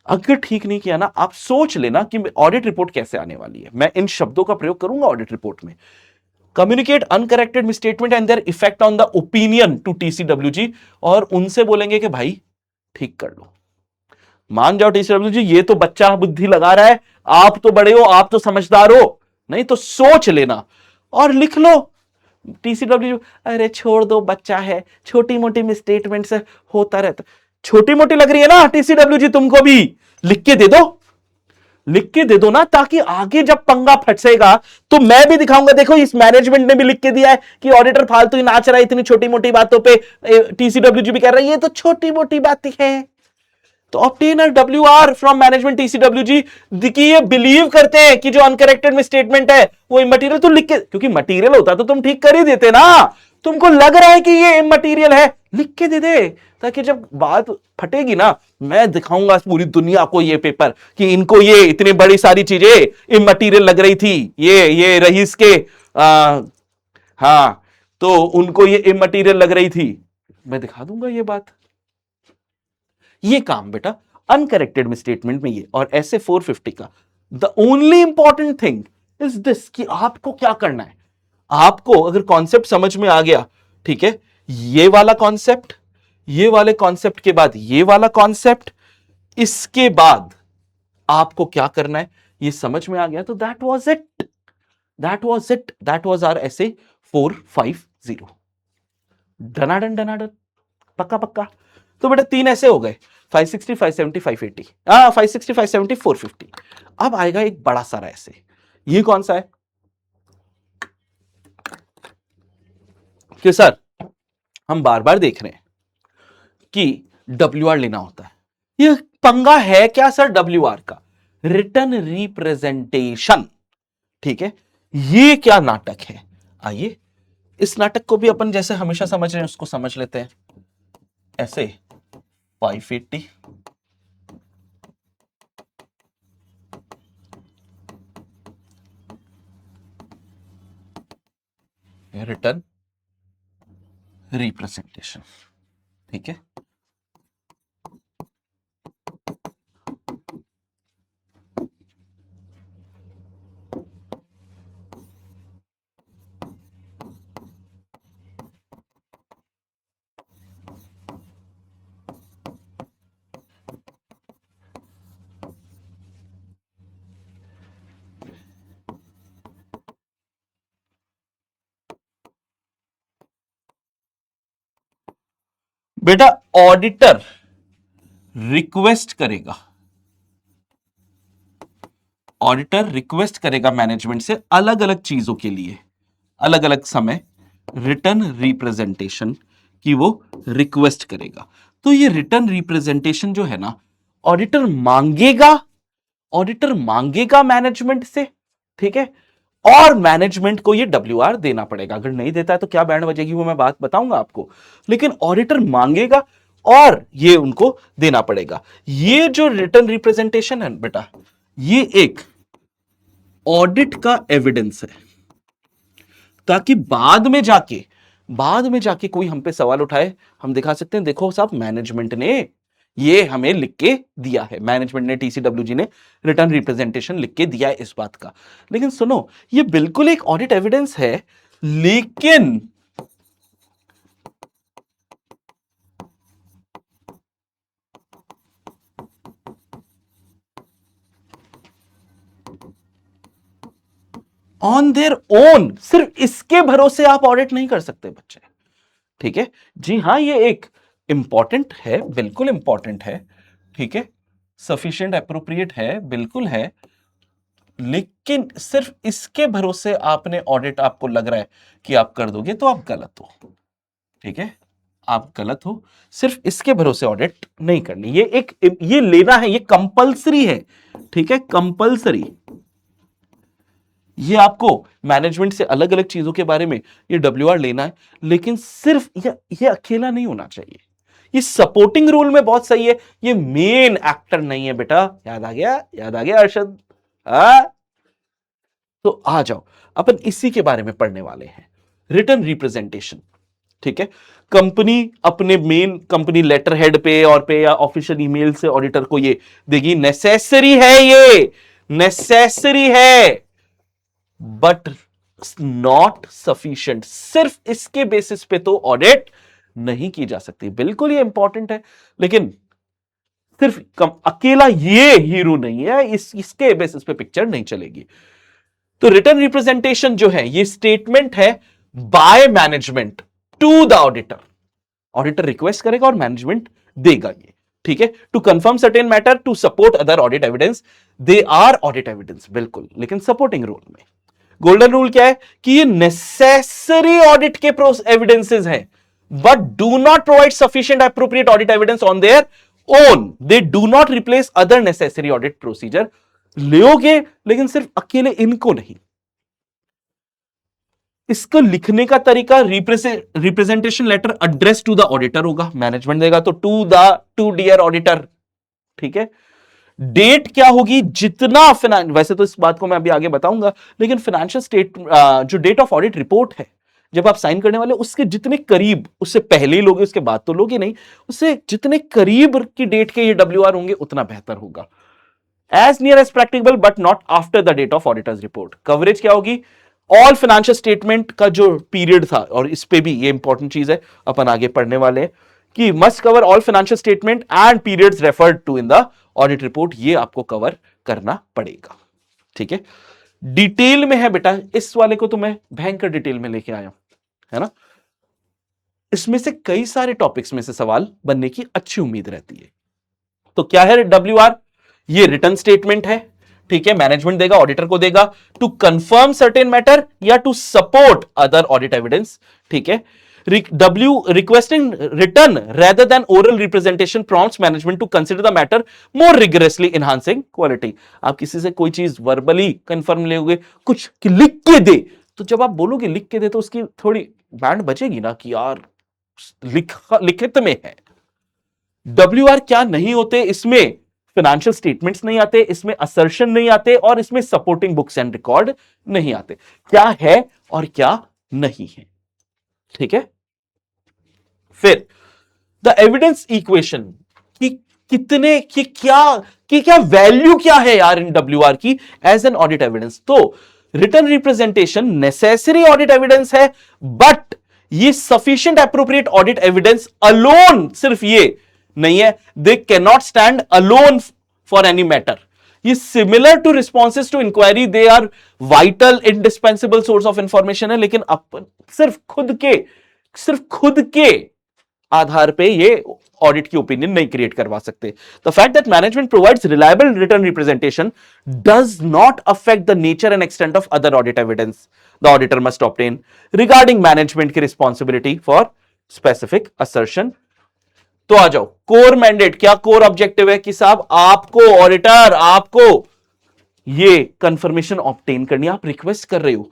अगर ठीक नहीं किया ना आप सोच लेना कि ऑडिट रिपोर्ट कैसे आने वाली है, मैं इन शब्दों का प्रयोग करूंगा ऑडिट रिपोर्ट में, communicate uncorrected misstatement and their effect on the opinion to TCWG, और उनसे बोलेंगे कि भाई ठीक कर लो, मान जाओ TCWG ये तो बच्चा बुद्धि लगा रहा है, आप तो बड़े हो, आप तो समझदार हो, नहीं तो सोच लेना और लिख लो TCWG, अरे छोड़ दो बच्चा है, छोटी मोटी मिसस्टेटमेंट से होता रहता, छोटी मोटी लग रही है ना TCWG तुमको भी, लिख के दे दो ना, ताकि आगे जब पंगा फंसेगा तो मैं भी दिखाऊंगा, देखो इस मैनेजमेंट ने भी लिख के दिया है कि ऑडिटर फालतू ही नाच रहा है इतनी छोटी मोटी बातों पे, TCWG भी कर रहा है ये तो छोटी मोटी बातें है। तो obtain WR from management TCWG, देखिए ये बिलीव करते हैं कि जो अनकरेक्टेड मिसस्टेटमेंट है वो इमटेरियल, तो लिख के, क्योंकि मटेरियल होता तो तुम ठीक कर ही देते ना, तुमको लग रहा है कि ये इमटेरियल है, लिख के दे दे, ताकि जब बात फटेगी ना, मैं दिखाऊंगा पूरी दुनिया को ये पेपर कि इनको ये इतनी बड़ी सारी चीजें इमटेरियल लग रही थी, ये रईस के हाँ, तो उनको ये इमटेरियल लग रही थी, मैं दिखा दूंगा ये बात। ये काम बेटा अनकरेक्टेड स्टेटमेंट में ये, और ऐसे 450 का the only important thing is this कि आपको क्या करना है। आपको अगर कॉन्सेप्ट समझ में आ गया, ठीक है, ये वाला कॉन्सेप्ट, ये वाले कॉन्सेप्ट के बाद ये वाला कॉन्सेप्ट, इसके बाद आपको क्या करना है ये समझ में आ गया, तो that was it, that was our SA 450। डनाडन डनाडन, पक्का पक्का। तो बेटा 3 ऐसे हो गए, 560, 570, 580, 560, 570, 450। अब आएगा एक बड़ा सारा ऐसे, ये कौन सा है कि सर हम बार बार देख रहे हैं कि WR लेना होता है, ये पंगा है क्या सर WR का? रिटर्न रिप्रेजेंटेशन, ठीक है, ये क्या नाटक है? आइए इस नाटक को भी अपन जैसे हमेशा समझ रहे हैं उसको समझ लेते हैं। ऐसे 580, रिटर्न रिप्रेजेंटेशन, ठीक है। बेटा ऑडिटर रिक्वेस्ट करेगा, ऑडिटर रिक्वेस्ट करेगा मैनेजमेंट से अलग अलग चीजों के लिए, अलग अलग समय रिटर्न रिप्रेजेंटेशन की वो रिक्वेस्ट करेगा। तो ये रिटर्न रिप्रेजेंटेशन जो है ना, ऑडिटर मांगेगा, ऑडिटर मांगेगा मैनेजमेंट से, ठीक है, और मैनेजमेंट को ये WR देना पड़ेगा। अगर नहीं देता है तो क्या बैंड बजेगी वो मैं बात बताऊंगा आपको, लेकिन ऑडिटर मांगेगा और ये उनको देना पड़ेगा। ये जो रिटर्न रिप्रेजेंटेशन है बेटा, ये एक ऑडिट का एविडेंस है, ताकि बाद में जाके कोई हम पे सवाल उठाए, हम दिखा सकते हैं देखो साहब मैनेजमेंट ने ये हमें लिख के दिया है, मैनेजमेंट ने TCWG ने रिटर्न रिप्रेजेंटेशन लिख के दिया है इस बात का। लेकिन सुनो, ये बिल्कुल एक ऑडिट एविडेंस है, लेकिन ऑन देयर ओन, सिर्फ इसके भरोसे आप ऑडिट नहीं कर सकते बच्चे, ठीक है। जी हां, ये एक इंपॉर्टेंट है, बिल्कुल इंपॉर्टेंट है, ठीक है, सफिशिएंट एप्रोप्रिएट है, बिल्कुल है, लेकिन सिर्फ इसके भरोसे आपने ऑडिट, आपको लग रहा है कि आप कर दोगे, तो आप गलत हो, ठीक है, आप गलत हो। सिर्फ इसके भरोसे ऑडिट नहीं करनी, ये लेना है, ये कंपलसरी है, ठीक है, कंपलसरी। ये आपको मैनेजमेंट से अलग अलग चीजों के बारे में ये WR लेना है, लेकिन सिर्फ ये अकेला नहीं होना चाहिए। ये सपोर्टिंग रोल में बहुत सही है, ये मेन एक्टर नहीं है बेटा। याद आ गया, याद आ गया अरशद? तो आ जाओ, अपन इसी के बारे में पढ़ने वाले हैं, रिटर्न रिप्रेजेंटेशन, ठीक है। कंपनी अपने मेन कंपनी लेटर हेड पे और पे या ऑफिशियल ईमेल से ऑडिटर को ये देगी, नेसेसरी है, ये नेसेसरी है, बट नॉट सफिशिएंट। सिर्फ इसके बेसिस पे तो ऑडिट नहीं की जा सकती, बिल्कुल ये इंपॉर्टेंट है, लेकिन सिर्फ अकेला ये हीरो नहीं है, इसके बेसिस पे पिक्चर नहीं चलेगी। तो रिटर्न रिप्रेजेंटेशन जो है, ये स्टेटमेंट है by management to the auditor, auditor request करेगा और मैनेजमेंट देगा ये, ठीक है, to confirm certain matter, to support other audit evidence, they are audit evidence, बिल्कुल, लेकिन सपोर्टिंग रोल में। गोल्डन रूल क्या है कि ये नेसेसरी ऑडिट के एविडेंसेस हैं, but do not provide sufficient appropriate audit evidence on their own, they do not replace other necessary audit procedure. लोगे, लेकिन सिर्फ अकेले इनको नहीं। इसको लिखने का तरीका representation letter address to the auditor होगा, मैनेजमेंट देगा तो टू डियर ऑडिटर, ठीक है। डेट क्या होगी, जितना फिनांस, वैसे तो इस बात को मैं अभी आगे बताऊंगा, लेकिन फाइनेंशियल स्टेट जो डेट ऑफ ऑडिट रिपोर्ट है जब आप साइन करने वाले उसके जितने करीब, उससे पहले ही लोगे उसके बाद तो लोगे नहीं, उससे जितने करीब की डेट के ये WR होंगे उतना बेहतर होगा। As near as practical but not after the date of auditor's report. Coverage क्या होगी, ऑल फाइनेंशियल स्टेटमेंट का जो पीरियड था, और इस पे भी ये इंपॉर्टेंट चीज है अपन आगे पढ़ने वाले हैं कि must cover all financial statement and periods referred to in the audit report, ये आपको कवर करना पड़ेगा, ठीक है। डिटेल में है बेटा, इस वाले को तो मैं भयंकर डिटेल में लेके आया हूं, है ना। इसमें से कई सारे टॉपिक्स में से सवाल बनने की अच्छी उम्मीद रहती है। तो क्या है WR, ये रिटर्न स्टेटमेंट है, ठीक है, मैनेजमेंट देगा, ऑडिटर को देगा टू कंफर्म सर्टेन मैटर या to support other audit evidence, ठीक है। Requesting written rather than oral representation prompts management to consider the matter more rigorously enhancing quality. आप किसी से कोई चीज वर्बली कंफर्म लोगे, कुछ लिख के दे, तो जब आप बोलोगे लिख के दे तो उसकी थोड़ी बैंड बचेगी ना कि यार लिखित में है। WR क्या नहीं होते इसमें, फाइनेंशियल स्टेटमेंट्स नहीं आते इसमें, असर्शन नहीं आते और इसमें सपोर्टिंग बुक्स एंड रिकॉर्ड नहीं आते। क्या है और क्या नहीं है, ठीक है। फिर द एविडेंस इक्वेशन कि कितने की क्या वैल्यू क्या है यार इन WR की एज एन ऑडिट एविडेंस। तो written representation necessary audit evidence है, बट ये sufficient appropriate audit evidence alone सिर्फ ये नहीं है, they can not stand alone for any matter. ये similar to responses to inquiry, they are vital indispensable source of information है, लेकिन सिर्फ खुद के आधार पे ये ऑडिट की ओपिनियन नहीं क्रिएट करवा सकते। The fact that management provides reliable written representation does not affect the nature and extent of other audit evidence the auditor must obtain regarding management की रिस्पॉन्सिबिलिटी फॉर स्पेसिफिक असर्शन। तो आ जाओ, core mandate, क्या core objective है कि साहब आपको auditor, आपको ये कंफर्मेशन ऑब्टेन करनी है, आप रिक्वेस्ट कर रहे हो,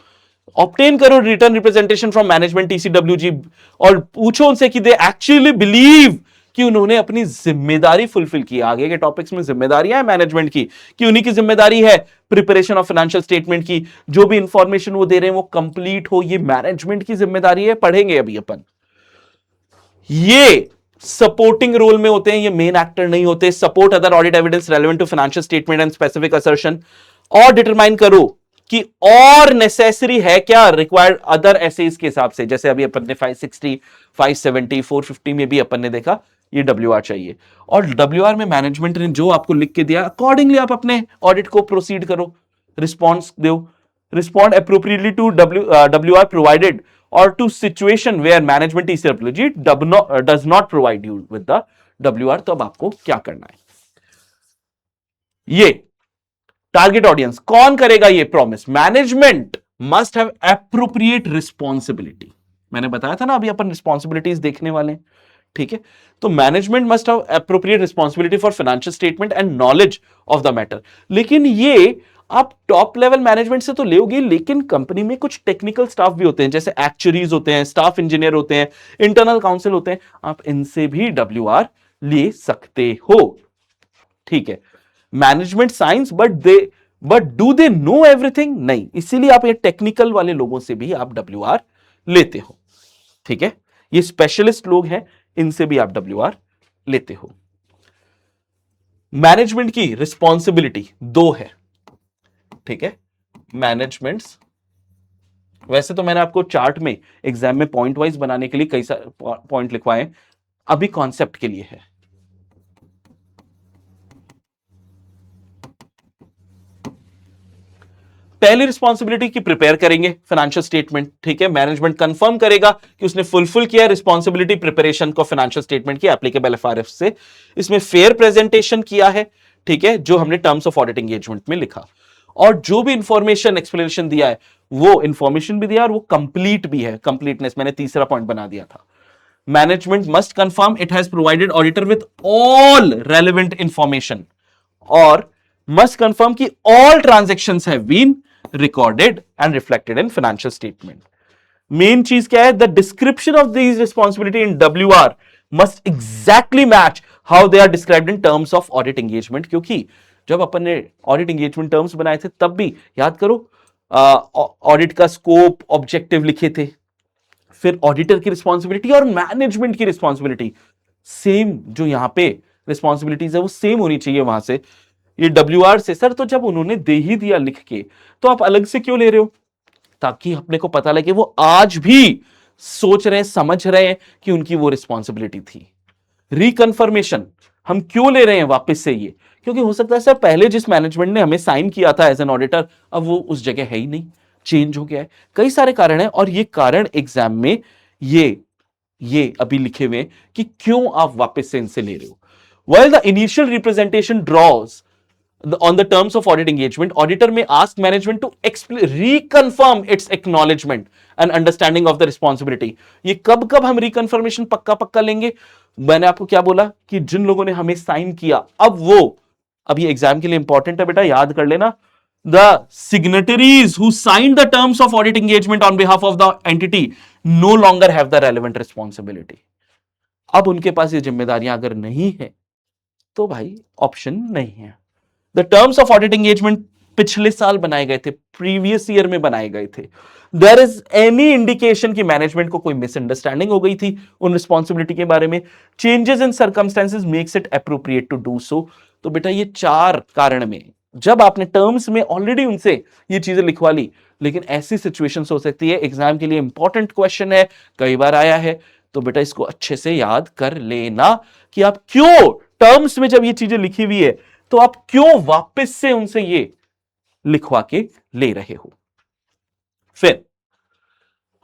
ऑब्टेन करो written representation from management TCWG और पूछो उनसे कि दे एक्चुअली बिलीव कि उन्होंने अपनी जिम्मेदारी फुलफिल की। आगे के टॉपिक्स में जिम्मेदारियां हैं मैनेजमेंट की कि उन्हीं की जिम्मेदारी है प्रिपरेशन ऑफ फाइनेंशियल स्टेटमेंट की, जो भी इंफॉर्मेशन वो दे रहे हैं वो कंप्लीट हो, ये मैनेजमेंट की जिम्मेदारी है। पढ़ेंगे अभी अपन, ये सपोर्टिंग रोल में होते हैं, ये मेन एक्टर नहीं होते। Support other audit evidence relevant to financial statement and specific assertion, और डिटरमाइन करो कि और नेसेसरी है क्या रिक्वायर्ड अदर एसेज के हिसाब से, जैसे अभी अपन ने 560, 570, 450 में भी अपन ने देखा ये WR चाहिए, और WR में मैनेजमेंट ने जो आपको लिख के दिया अकॉर्डिंगली आप अपने ऑडिट को प्रोसीड करो, रिस्पॉन्स दो, रिस्पॉन्ड अप्रोप्रिएटली टू WR प्रोवाइडेड or to situation where management TCWG does not provide you with the WR। तो अब आपको क्या करना है, ये टारगेट ऑडियंस कौन करेगा ये promise, management must have appropriate responsibility. मैंने बताया था ना अभी अपन रिस्पॉन्सिबिलिटीज देखने वाले हैं, ठीक है। तो management must have appropriate responsibility for financial statement and knowledge of the matter. लेकिन ये आप टॉप लेवल मैनेजमेंट से तो लेोगे, लेकिन कंपनी में कुछ टेक्निकल स्टाफ भी होते हैं, जैसे एक्चुअरीज होते हैं, स्टाफ इंजीनियर होते हैं, इंटरनल काउंसिल होते हैं, आप इनसे भी WR ले सकते हो, ठीक है। Management science but do they know everything, नहीं, इसीलिए आप ये टेक्निकल वाले लोगों से भी आप WR लेते हो, ठीक है। ये स्पेशलिस्ट लोग हैं, इनसे भी आप WR लेते हो। मैनेजमेंट की रिस्पॉन्सिबिलिटी 2 है, ठीक है। मैनेजमेंट्स, वैसे तो मैंने आपको चार्ट में एग्जाम में पॉइंट वाइज बनाने के लिए कई सारे पॉइंट लिखवाए, अभी कॉन्सेप्ट के लिए है। पहली रिस्पॉन्सिबिलिटी की प्रिपेयर करेंगे फाइनेंशियल स्टेटमेंट, ठीक है। मैनेजमेंट कंफर्म करेगा कि उसने फुलफिल किया रिस्पॉन्सिबिलिटी प्रिपरेशन को फाइनेंशियल स्टेटमेंट की एप्लीकेबल FRF से, इसमें फेयर प्रेजेंटेशन किया है, ठीक है, जो हमने टर्म्स ऑफ ऑडिट एंगेजमेंट में लिखा, और जो भी इंफॉर्मेशन एक्सप्लेनेशन दिया है वो इंफॉर्मेशन भी दिया और वो कंप्लीट भी है, कंप्लीटनेस मैंने तीसरा पॉइंट बना दिया था। Management must confirm it has provided auditor with all relevant information, और मस्ट कंफर्म कि all transactions have been recorded and reflected in financial statement। Main चीज क्या है, the description of these responsibility in WR must exactly match how they are described in terms of audit engagement. क्योंकि जब अपन ने audit engagement terms बनाए थे तब भी याद करो, ऑडिट का स्कोप, ऑब्जेक्टिव लिखे थे, फिर ऑडिटर की रिस्पॉन्सिबिलिटी और मैनेजमेंट की रिस्पॉन्सिबिलिटी सेम, जो यहां पे रिस्पॉन्सिबिलिटीज है वो सेम होनी चाहिए वहां से। ये WR से सर, तो जब उन्होंने दे ही दिया लिख के तो आप अलग से क्यों ले रहे हो? ताकि अपने को पता लगे वो आज भी सोच रहे हैं, समझ रहे हैं कि उनकी वो रिस्पॉन्सिबिलिटी थी। रिकंफर्मेशन हम क्यों ले रहे हैं वापस से ये? क्योंकि हो सकता है सर पहले जिस मैनेजमेंट ने हमें साइन किया था एज एन ऑडिटर, अब वो उस जगह है ही नहीं, चेंज हो गया है। कई सारे कारण हैं और ये कारण एग्जाम में ये अभी लिखे हुए कि क्यों आप वापस से इनसे ले रहे हो। While the initial representation draws on the terms of audit engagement, auditor may ask management to reconfirm its acknowledgement and understanding of the responsibility. ये कब कब हम reconfirmation पक्का पक्का लेंगे? मैंने आपको क्या बोला कि जिन लोगों ने हमें साइन किया, अब ये एग्जाम के लिए इंपॉर्टेंट है बेटा, याद कर लेना। The signatories who signed the terms of audit engagement on behalf of the entity no longer have the relevant responsibility. अब उनके पास ये जिम्मेदारियां अगर नहीं है तो भाई ऑप्शन नहीं है। The terms of audit engagement पिछले साल बनाए गए थे, प्रीवियस ईयर में बनाए गए थे। देयर इज एनी इंडिकेशन कि मैनेजमेंट को कोई मिसअंडरस्टैंडिंग हो गई थी उन रिस्पॉन्सिबिलिटी के बारे में, changes in circumstances makes it appropriate to do so. तो बेटा ये चार कारण में, जब आपने टर्म्स में ऑलरेडी उनसे ये चीजें लिखवा ली, लेकिन ऐसी सिचुएशंस हो सकती है, एग्जाम के लिए इंपॉर्टेंट क्वेश्चन है, कई बार आया है, तो बेटा इसको अच्छे से याद कर लेना कि आप क्यों टर्म्स में जब ये चीजें लिखी हुई है तो आप क्यों वापस से उनसे ये लिखवा के ले रहे हो। फिर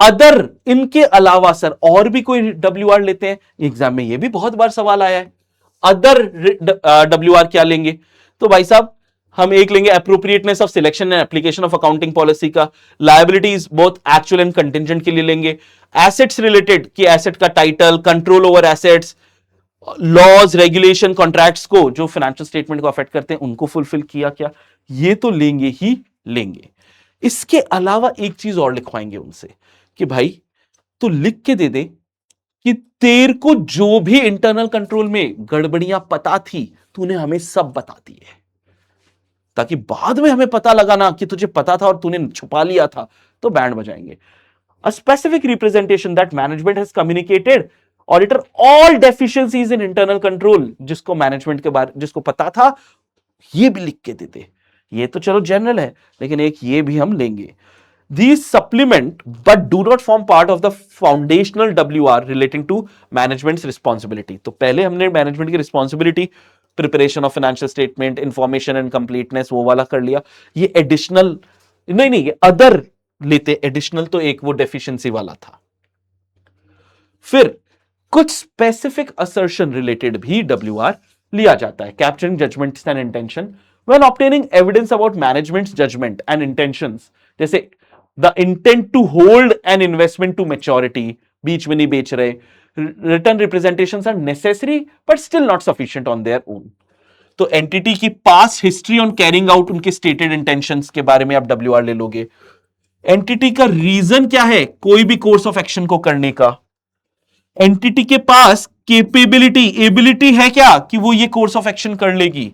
अदर, इनके अलावा सर और भी कोई WR लेते हैं? एग्जाम में ये भी बहुत बार सवाल आया है, अदर WR क्या लेंगे? तो भाई साहब हम एक लेंगे appropriateness of selection and application of accounting policy का, liabilities both actual and contingent के लिए लेंगे, एसेट्स रिलेटेड कि एसेट का title, control over assets, laws, regulation, contracts को जो फाइनेंशियल स्टेटमेंट को अफेक्ट करते हैं उनको फुलफिल किया क्या, ये तो लेंगे ही लेंगे। इसके अलावा एक चीज और लिखवाएंगे उनसे कि भाई तो लिख के दे दे कि तेरे को जो भी इंटरनल कंट्रोल में गड़बड़ियां पता थी तूने हमें सब बता दी है, ताकि बाद में हमें पता लगा ना कि तुझे पता था और तूने छुपा लिया था तो बैंड बजाएंगे। A specific representation that management has communicated auditor all deficiencies in internal control, जिसको मैनेजमेंट के बारे, जिसको पता था, ये भी लिख के देते। ये तो चलो जनरल है, लेकिन एक ये भी हम लेंगे। These supplement but do not form part of the foundational WR relating to management's responsibility. तो पहले हमने मैनेजमेंट की responsibility, preparation of financial statement, information and completeness, वो वाला कर लिया। ये एडिशनल नहीं, ये अदर लेते। एडिशनल तो एक वो डेफिशिएंसी वाला था। फिर कुछ स्पेसिफिक असर्शन रिलेटेड भी WR लिया जाता है। Capturing judgments and intention when obtaining evidence about management's judgment and intentions, जैसे the intent to hold an investment to maturity, बीच में नहीं बेच रहे, written representations are necessary but still not sufficient on their own. तो entity की past history on carrying out उनके stated intentions के बारे में आप WR ले लोगे। एंटिटी का रीजन क्या है कोई भी कोर्स ऑफ एक्शन को करने का, एंटिटी के पास कैपेबिलिटी, एबिलिटी है क्या कि वो ये कोर्स ऑफ एक्शन कर लेगी,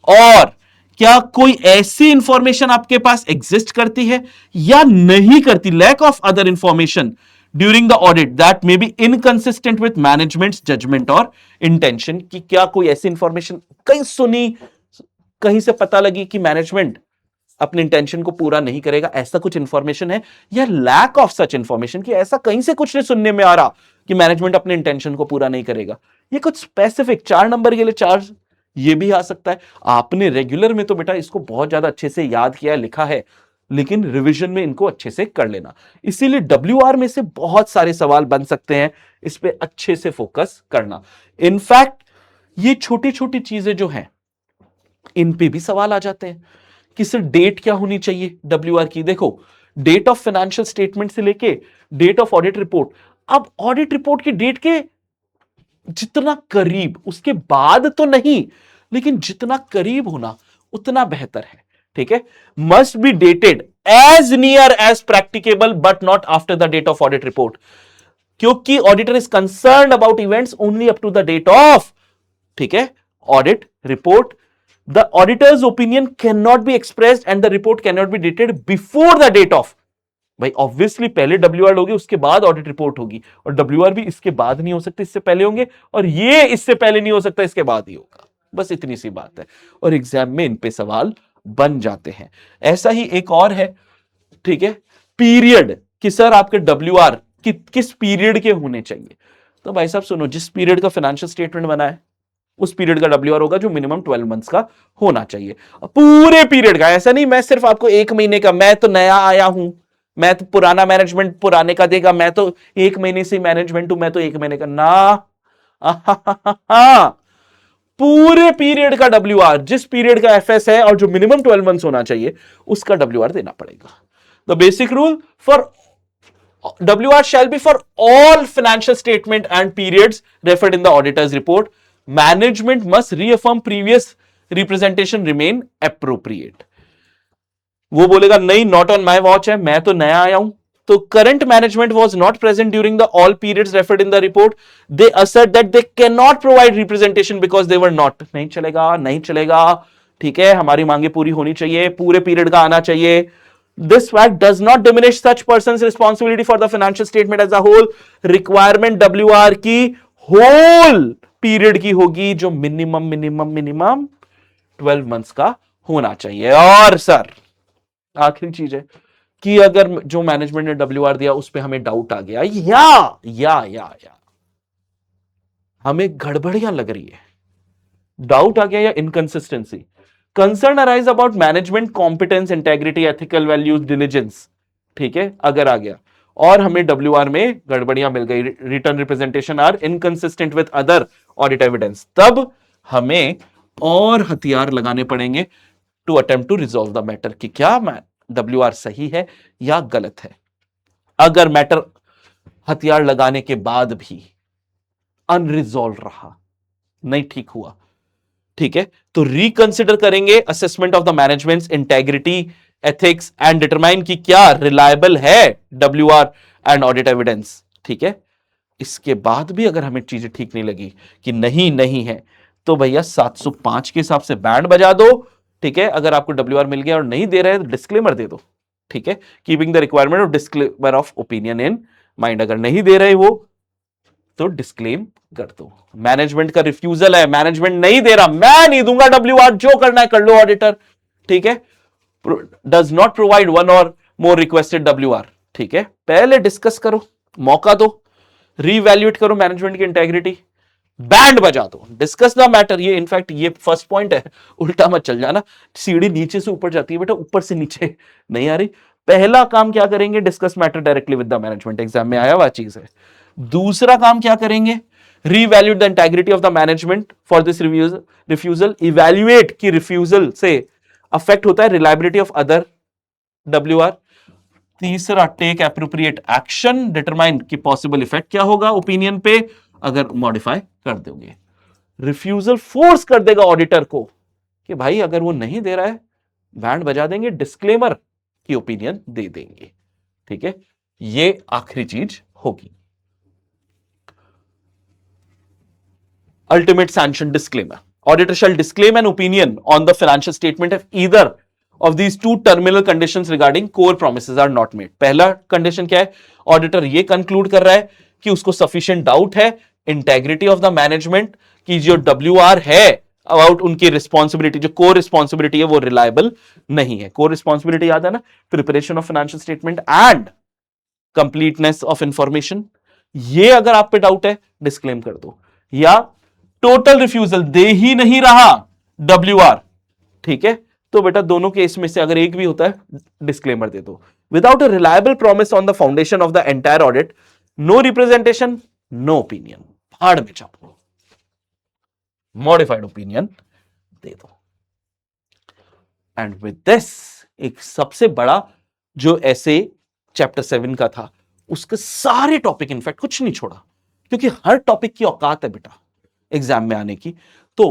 और क्या कोई ऐसी इंफॉर्मेशन आपके पास एग्जिस्ट करती है या नहीं करती, lack of other information during the audit that may be inconsistent with management's judgement और इंटेंशन, कि क्या कोई ऐसी इंफॉर्मेशन कहीं सुनी, कहीं से पता लगी कि मैनेजमेंट अपने इंटेंशन को पूरा नहीं करेगा, ऐसा कुछ इंफॉर्मेशन है, या लैक ऑफ सच इंफॉर्मेशन कि ऐसा कहीं से कुछ नहीं सुनने में आ रहा कि मैनेजमेंट अपने इंटेंशन को पूरा नहीं करेगा। ये कुछ स्पेसिफिक 4 नंबर के लिए 4 ये भी आ सकता है। आपने रेगुलर में तो बेटा इसको बहुत ज्यादा अच्छे से याद किया, लिखा है, लेकिन रिवीजन में इनको अच्छे से कर लेना। इसीलिए WR में से बहुत सारे सवाल बन सकते हैं, इस पे अच्छे से फोकस करना। इनफैक्ट ये छोटी छोटी चीजें जो हैं इन पे भी सवाल आ जाते हैं कि सर डेट क्या होनी चाहिए WR की। देखो डेट ऑफ फाइनेंशियल स्टेटमेंट से लेके डेट ऑफ ऑडिट रिपोर्ट, अब ऑडिट रिपोर्ट की डेट के जितना करीब, उसके बाद तो नहीं, लेकिन जितना करीब होना उतना बेहतर है, ठीक है। Must be dated as near as practicable but not after the date of audit report, क्योंकि auditor is concerned about events only up to the date of, ठीक है, audit report. The auditor's opinion can not be expressed and the report can not be dated before the date of. भाई obviously पहले WR होगी, उसके बाद audit report होगी, और WR भी इसके बाद नहीं हो सकते, इससे पहले होंगे, और ये इससे पहले नहीं हो सकता, इसके बाद ही होगा. बस इतनी सी बात है, और एग्जाम में इन पे सवाल बन जाते हैं. ऐसा ही एक और है, ठीक है, पीरियड, कि सर आपके डब्ल्यूआर किस पीरियड के होने चाहिए. तो भाई साहब सुनो, जिस पीरियड का फाइनेंशियल स्टेटमेंट बना है उस पीरियड का डब्ल्यूआर होगा जो मिनिमम 12 मंथ्स का होना चाहिए. पूरे पीरियड का, ऐसा नहीं मैं सिर्फ आपको एक महीने का, मैं तो नया आया हूं, मैं तो पुराना मैनेजमेंट पुराने का देगा, मैं तो एक महीने से मैनेजमेंट हूं, मैं तो एक महीने का ना. पूरे पीरियड का डब्ल्यूआर, जिस पीरियड का एफएस है और जो मिनिमम 12 मंथ्स होना चाहिए उसका डब्ल्यूआर देना पड़ेगा. The basic rule for WR shall be for all financial statement and periods referred in the auditor's report. Management must reaffirm previous representation remain appropriate. वो बोलेगा नहीं, not on my watch है, मैं तो नया आया हूं, तो current management was not present during the all periods referred in the report. They assert that they cannot provide representation because they were not. नहीं चलेगा, नहीं चलेगा, ठीक है, हमारी मांगे पूरी होनी चाहिए, पूरे पीरियड का आना चाहिए. This fact does not diminish such person's responsibility for the financial statement as a whole. Requirement WR की whole period की होगी जो minimum 12 months का होना चाहिए. और सर आखिरी चीज है कि अगर जो मैनेजमेंट ने WR दिया उस पर हमें डाउट आ गया या हमें गड़बड़ियां लग रही है, डाउट आ गया या inconsistency, concern arise about management competence, integrity, ethical values, diligence, ठीक है, अगर आ गया और हमें डब्ल्यूआर में गड़बड़ियां मिल गई, written representation are inconsistent with other audit evidence, तब हमें और हथियार लगाने पड़ेंगे to attempt to resolve the matter कि क्या डब्ल्यूआर सही है या गलत है. अगर मैटर हथियार लगाने के बाद भी अनरिजॉल्व रहा, नहीं ठीक हुआ, ठीक है, तो रिकंसिडर करेंगे assessment of the management integrity, ethics and determine कि क्या रिलायबल है डब्ल्यूआर एंड ऑडिट एविडेंस, ठीक है. इसके बाद भी अगर हमें चीजें ठीक नहीं लगी कि नहीं है, तो भैया 705 के हिसाब से बैंड बजा दो, ठीक है. अगर आपको डब्ल्यूआर मिल गया और नहीं दे रहे तो डिस्क्लेमर दे दो, ठीक है, keeping the requirement of disclaimer of opinion in mind. अगर नहीं दे रहे वो तो डिस्क्लेम कर दो. मैनेजमेंट का रिफ्यूजल है, मैनेजमेंट नहीं दे रहा, मैं नहीं दूंगा डब्ल्यूआर, जो करना है कर लो ऑडिटर, ठीक है. डज नॉट प्रोवाइड वन और मोर रिक्वेस्टेड डब्ल्यूआर, ठीक है, पहले डिस्कस करो, मौका दो, रीवैल्यूएट करो मैनेजमेंट की इंटेग्रिटी, बैंड बजा दो, डिस्कस द मैटर. ये इनफैक्ट ये फर्स्ट पॉइंट है, उल्टा मत चल जाना, सीढ़ी नीचे से ऊपर जाती है बेटा, ऊपर से नीचे नहीं आ रही. पहला काम क्या करेंगे, discuss matter directly with the management, exam में आया हुआ चीज है. दूसरा काम क्या करेंगे, re-evaluate the integrity of the management for this refusal, evaluate की रिफ्यूजल से अफेक्ट होता है रिलायबिलिटी ऑफ अदर डब्ल्यूआर. तीसरा टेक एप्रोप्रिएट एक्शन, डिटरमाइन की पॉसिबल इफेक्ट क्या होगा ओपिनियन पे अगर मॉडिफाई कर दोगे. रिफ्यूजल फोर्स कर देगा ऑडिटर को कि भाई अगर वो नहीं दे रहा है बैंड बजा देंगे, डिस्क्लेमर की ओपिनियन दे देंगे, ठीक है. ये आखिरी चीज होगी. Ultimate sanction disclaimer. Auditor shall disclaim an opinion on the financial statement if either of these two terminal conditions regarding core promises are not made. पहला कंडीशन क्या है, ऑडिटर ये कंक्लूड कर रहा है कि उसको सफिशिएंट डाउट है इंटेग्रिटी ऑफ द मैनेजमेंट की जो डब्ल्यूआर है अबाउट उनकी रिस्पॉन्सिबिलिटी, जो कोर रिस्पॉन्सिबिलिटी है वो रिलायबल नहीं है. कोर रिस्पॉन्सिबिलिटी याद है ना, preparation of financial statement and completeness of information. ये अगर आप पे डाउट है डिस्क्लेम कर दो. या टोटल रिफ्यूजल, दे ही नहीं रहा डब्ल्यूआर, ठीक है, तो बेटा दोनों केस में से अगर एक भी होता है डिस्क्लेमर दे दो. Without a reliable promise on the foundation of the entire audit, no representation, no opinion, फाड़ में चापो, मॉडिफाइड ओपिनियन दे दो. एंड विद दिस एक सबसे बड़ा जो ऐसे चैप्टर 7 का था उसके सारे टॉपिक, इनफैक्ट कुछ नहीं छोड़ा, क्योंकि हर टॉपिक की औकात है बेटा एग्जाम में आने की. तो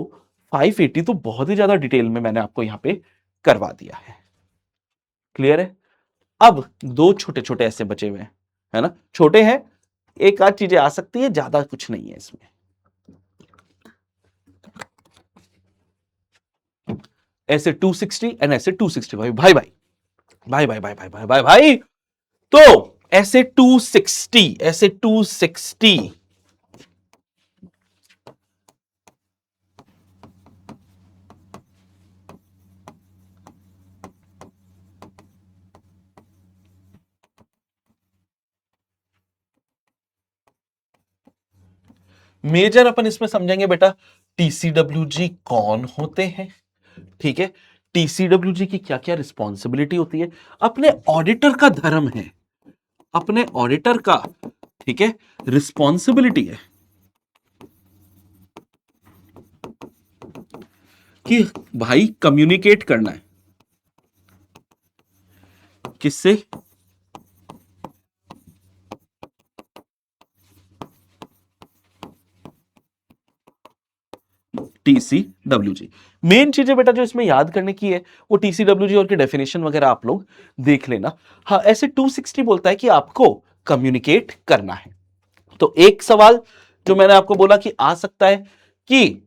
580 तो बहुत ही ज्यादा डिटेल में मैंने आपको यहां पे करवा दिया है. क्लियर है. अब दो छोटे छोटे ऐसे बचे हुए हैं, है ना, छोटे हैं, एक आध चीजें आ सकती है, ज्यादा कुछ नहीं है इसमें। ऐसे 260 एंड ऐसे 265, भाई भाई भाई भाई भाई भाई भाई भाई भाई। तो ऐसे 260, ऐसे 260, मेजर अपन इसमें समझेंगे बेटा, टीसीडब्ल्यूजी कौन होते हैं, ठीक है, टीसीडब्ल्यूजी की क्या क्या रिस्पॉन्सिबिलिटी होती है, अपने ऑडिटर का धर्म है, अपने ऑडिटर का, ठीक है, रिस्पॉन्सिबिलिटी है कि भाई कम्युनिकेट करना है किससे, टीसीडब्ल्यूजी। मेन चीजें बेटा जो इसमें याद करने की है वो टीसीडब्ल्यूजी और की डेफिनेशन वगैरह आप लोग देख लेना। हाँ, ऐसे 260 बोलता है कि आपको कम्युनिकेट करना है। तो एक सवाल जो मैंने आपको बोला कि आ सकता है कि,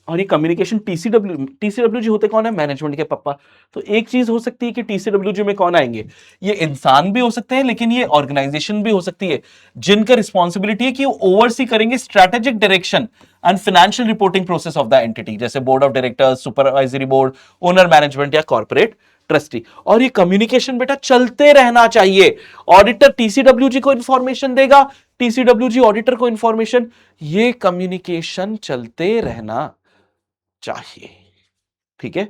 और ये कम्युनिकेशन टीसीडब्ल्यूजी होते कौन है, मैनेजमेंट के पापा। तो एक चीज हो सकती है कि टीसीडब्ल्यूजी में कौन आएंगे, ये इंसान भी हो सकते हैं, लेकिन ये ऑर्गेनाइजेशन भी हो सकती है जिनका रिस्पॉन्सिबिलिटी है कि वो ओवरसी करेंगे strategic direction and financial reporting process of the entity, जैसे board of directors, supervisory board, owner management या कॉर्पोरेट ट्रस्टी। और ये कम्युनिकेशन बेटा चलते रहना चाहिए। ऑडिटर टीसीडब्ल्यूजी को इंफॉर्मेशन देगा, टीसीडब्ल्यूजी ऑडिटर को इंफॉर्मेशन, ये कम्युनिकेशन चलते रहना चाहिए, ठीक है।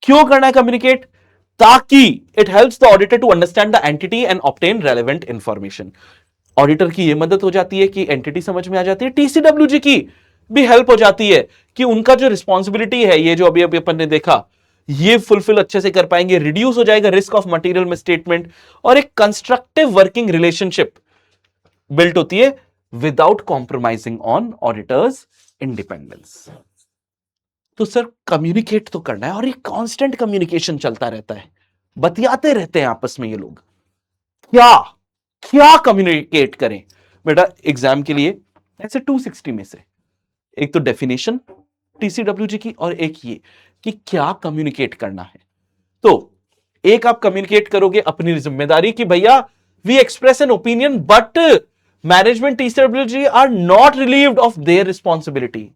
क्यों करना है कम्युनिकेट, ताकि it helps the auditor to understand the entity and obtain relevant information. Auditor की यह मदद हो जाती है कि एंटिटी समझ में आ जाती है, टीसीडब्ल्यूजी की भी हेल्प हो जाती है कि उनका जो रिस्पॉन्सिबिलिटी है, ये जो अभी अभी अपन ने देखा, ये फुलफिल अच्छे से कर पाएंगे, रिड्यूस हो जाएगा रिस्क ऑफ मटेरियल मिसस्टेटमेंट, और एक कंस्ट्रक्टिव वर्किंग रिलेशनशिप बिल्ट होती है without compromising on auditors independence. तो सर कम्युनिकेट तो करना है, और ये कांस्टेंट कम्युनिकेशन चलता रहता है, बतियाते रहते हैं आपस में ये लोग, क्या क्या कम्युनिकेट करें बेटा एग्जाम के लिए। ऐसे 260 में से एक तो डेफिनेशन टीसीडब्ल्यूजी की, और एक ये कि क्या कम्युनिकेट करना है। तो एक आप कम्युनिकेट करोगे अपनी जिम्मेदारी की भैया we express an opinion but management TCWG are not relieved of their responsibility.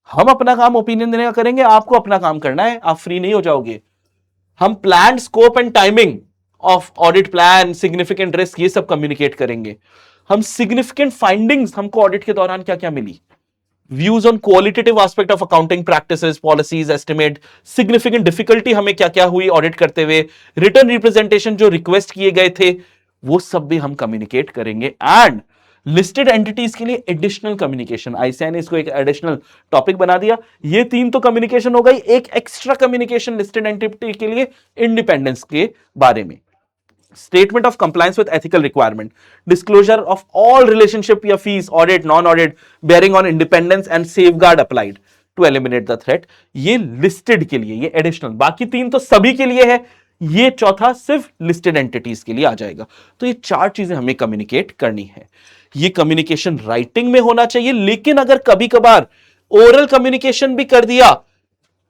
हम अपना काम ओपिनियन देने का करेंगे, आपको अपना काम करना है, आप फ्री नहीं हो जाओगे। हम plan, scope and timing of audit plan, significant risk, ये सब कम्युनिकेट करेंगे। हम सिग्निफिकेंट फाइंडिंग्स, हमको ऑडिट के दौरान क्या क्या मिली, views on qualitative aspect of accounting practices, policies, estimate, significant difficulty हमें क्या क्या हुई ऑडिट करते हुए, रिटर्न रिप्रेजेंटेशन जो रिक्वेस्ट किए गए थे, वो सब भी हम कम्युनिकेट करेंगे। एंड लिस्टेड एंटिटीज के लिए एडिशनल कम्युनिकेशन, आईसीएआई ने इसको एक एडिशनल टॉपिक बना दिया। ये तीन तो कम्युनिकेशन हो गई, एक एक्स्ट्रा कम्युनिकेशन लिस्टेड एंटिटी के लिए इंडिपेंडेंस के बारे में, statement of compliance with ethical requirement, disclosure of all relationship या fees, audit, non-audit, bearing on independence and safeguard applied to eliminate the threat। ये listed के लिए, ये additional, बाकी तीन तो सभी के लिए है, ये चौथा सिर्फ listed entities के लिए आ जाएगा। तो ये चार चीजें हमें communicate करनी है। ये communication writing में होना चाहिए, लेकिन अगर कभी कभार oral communication भी कर दिया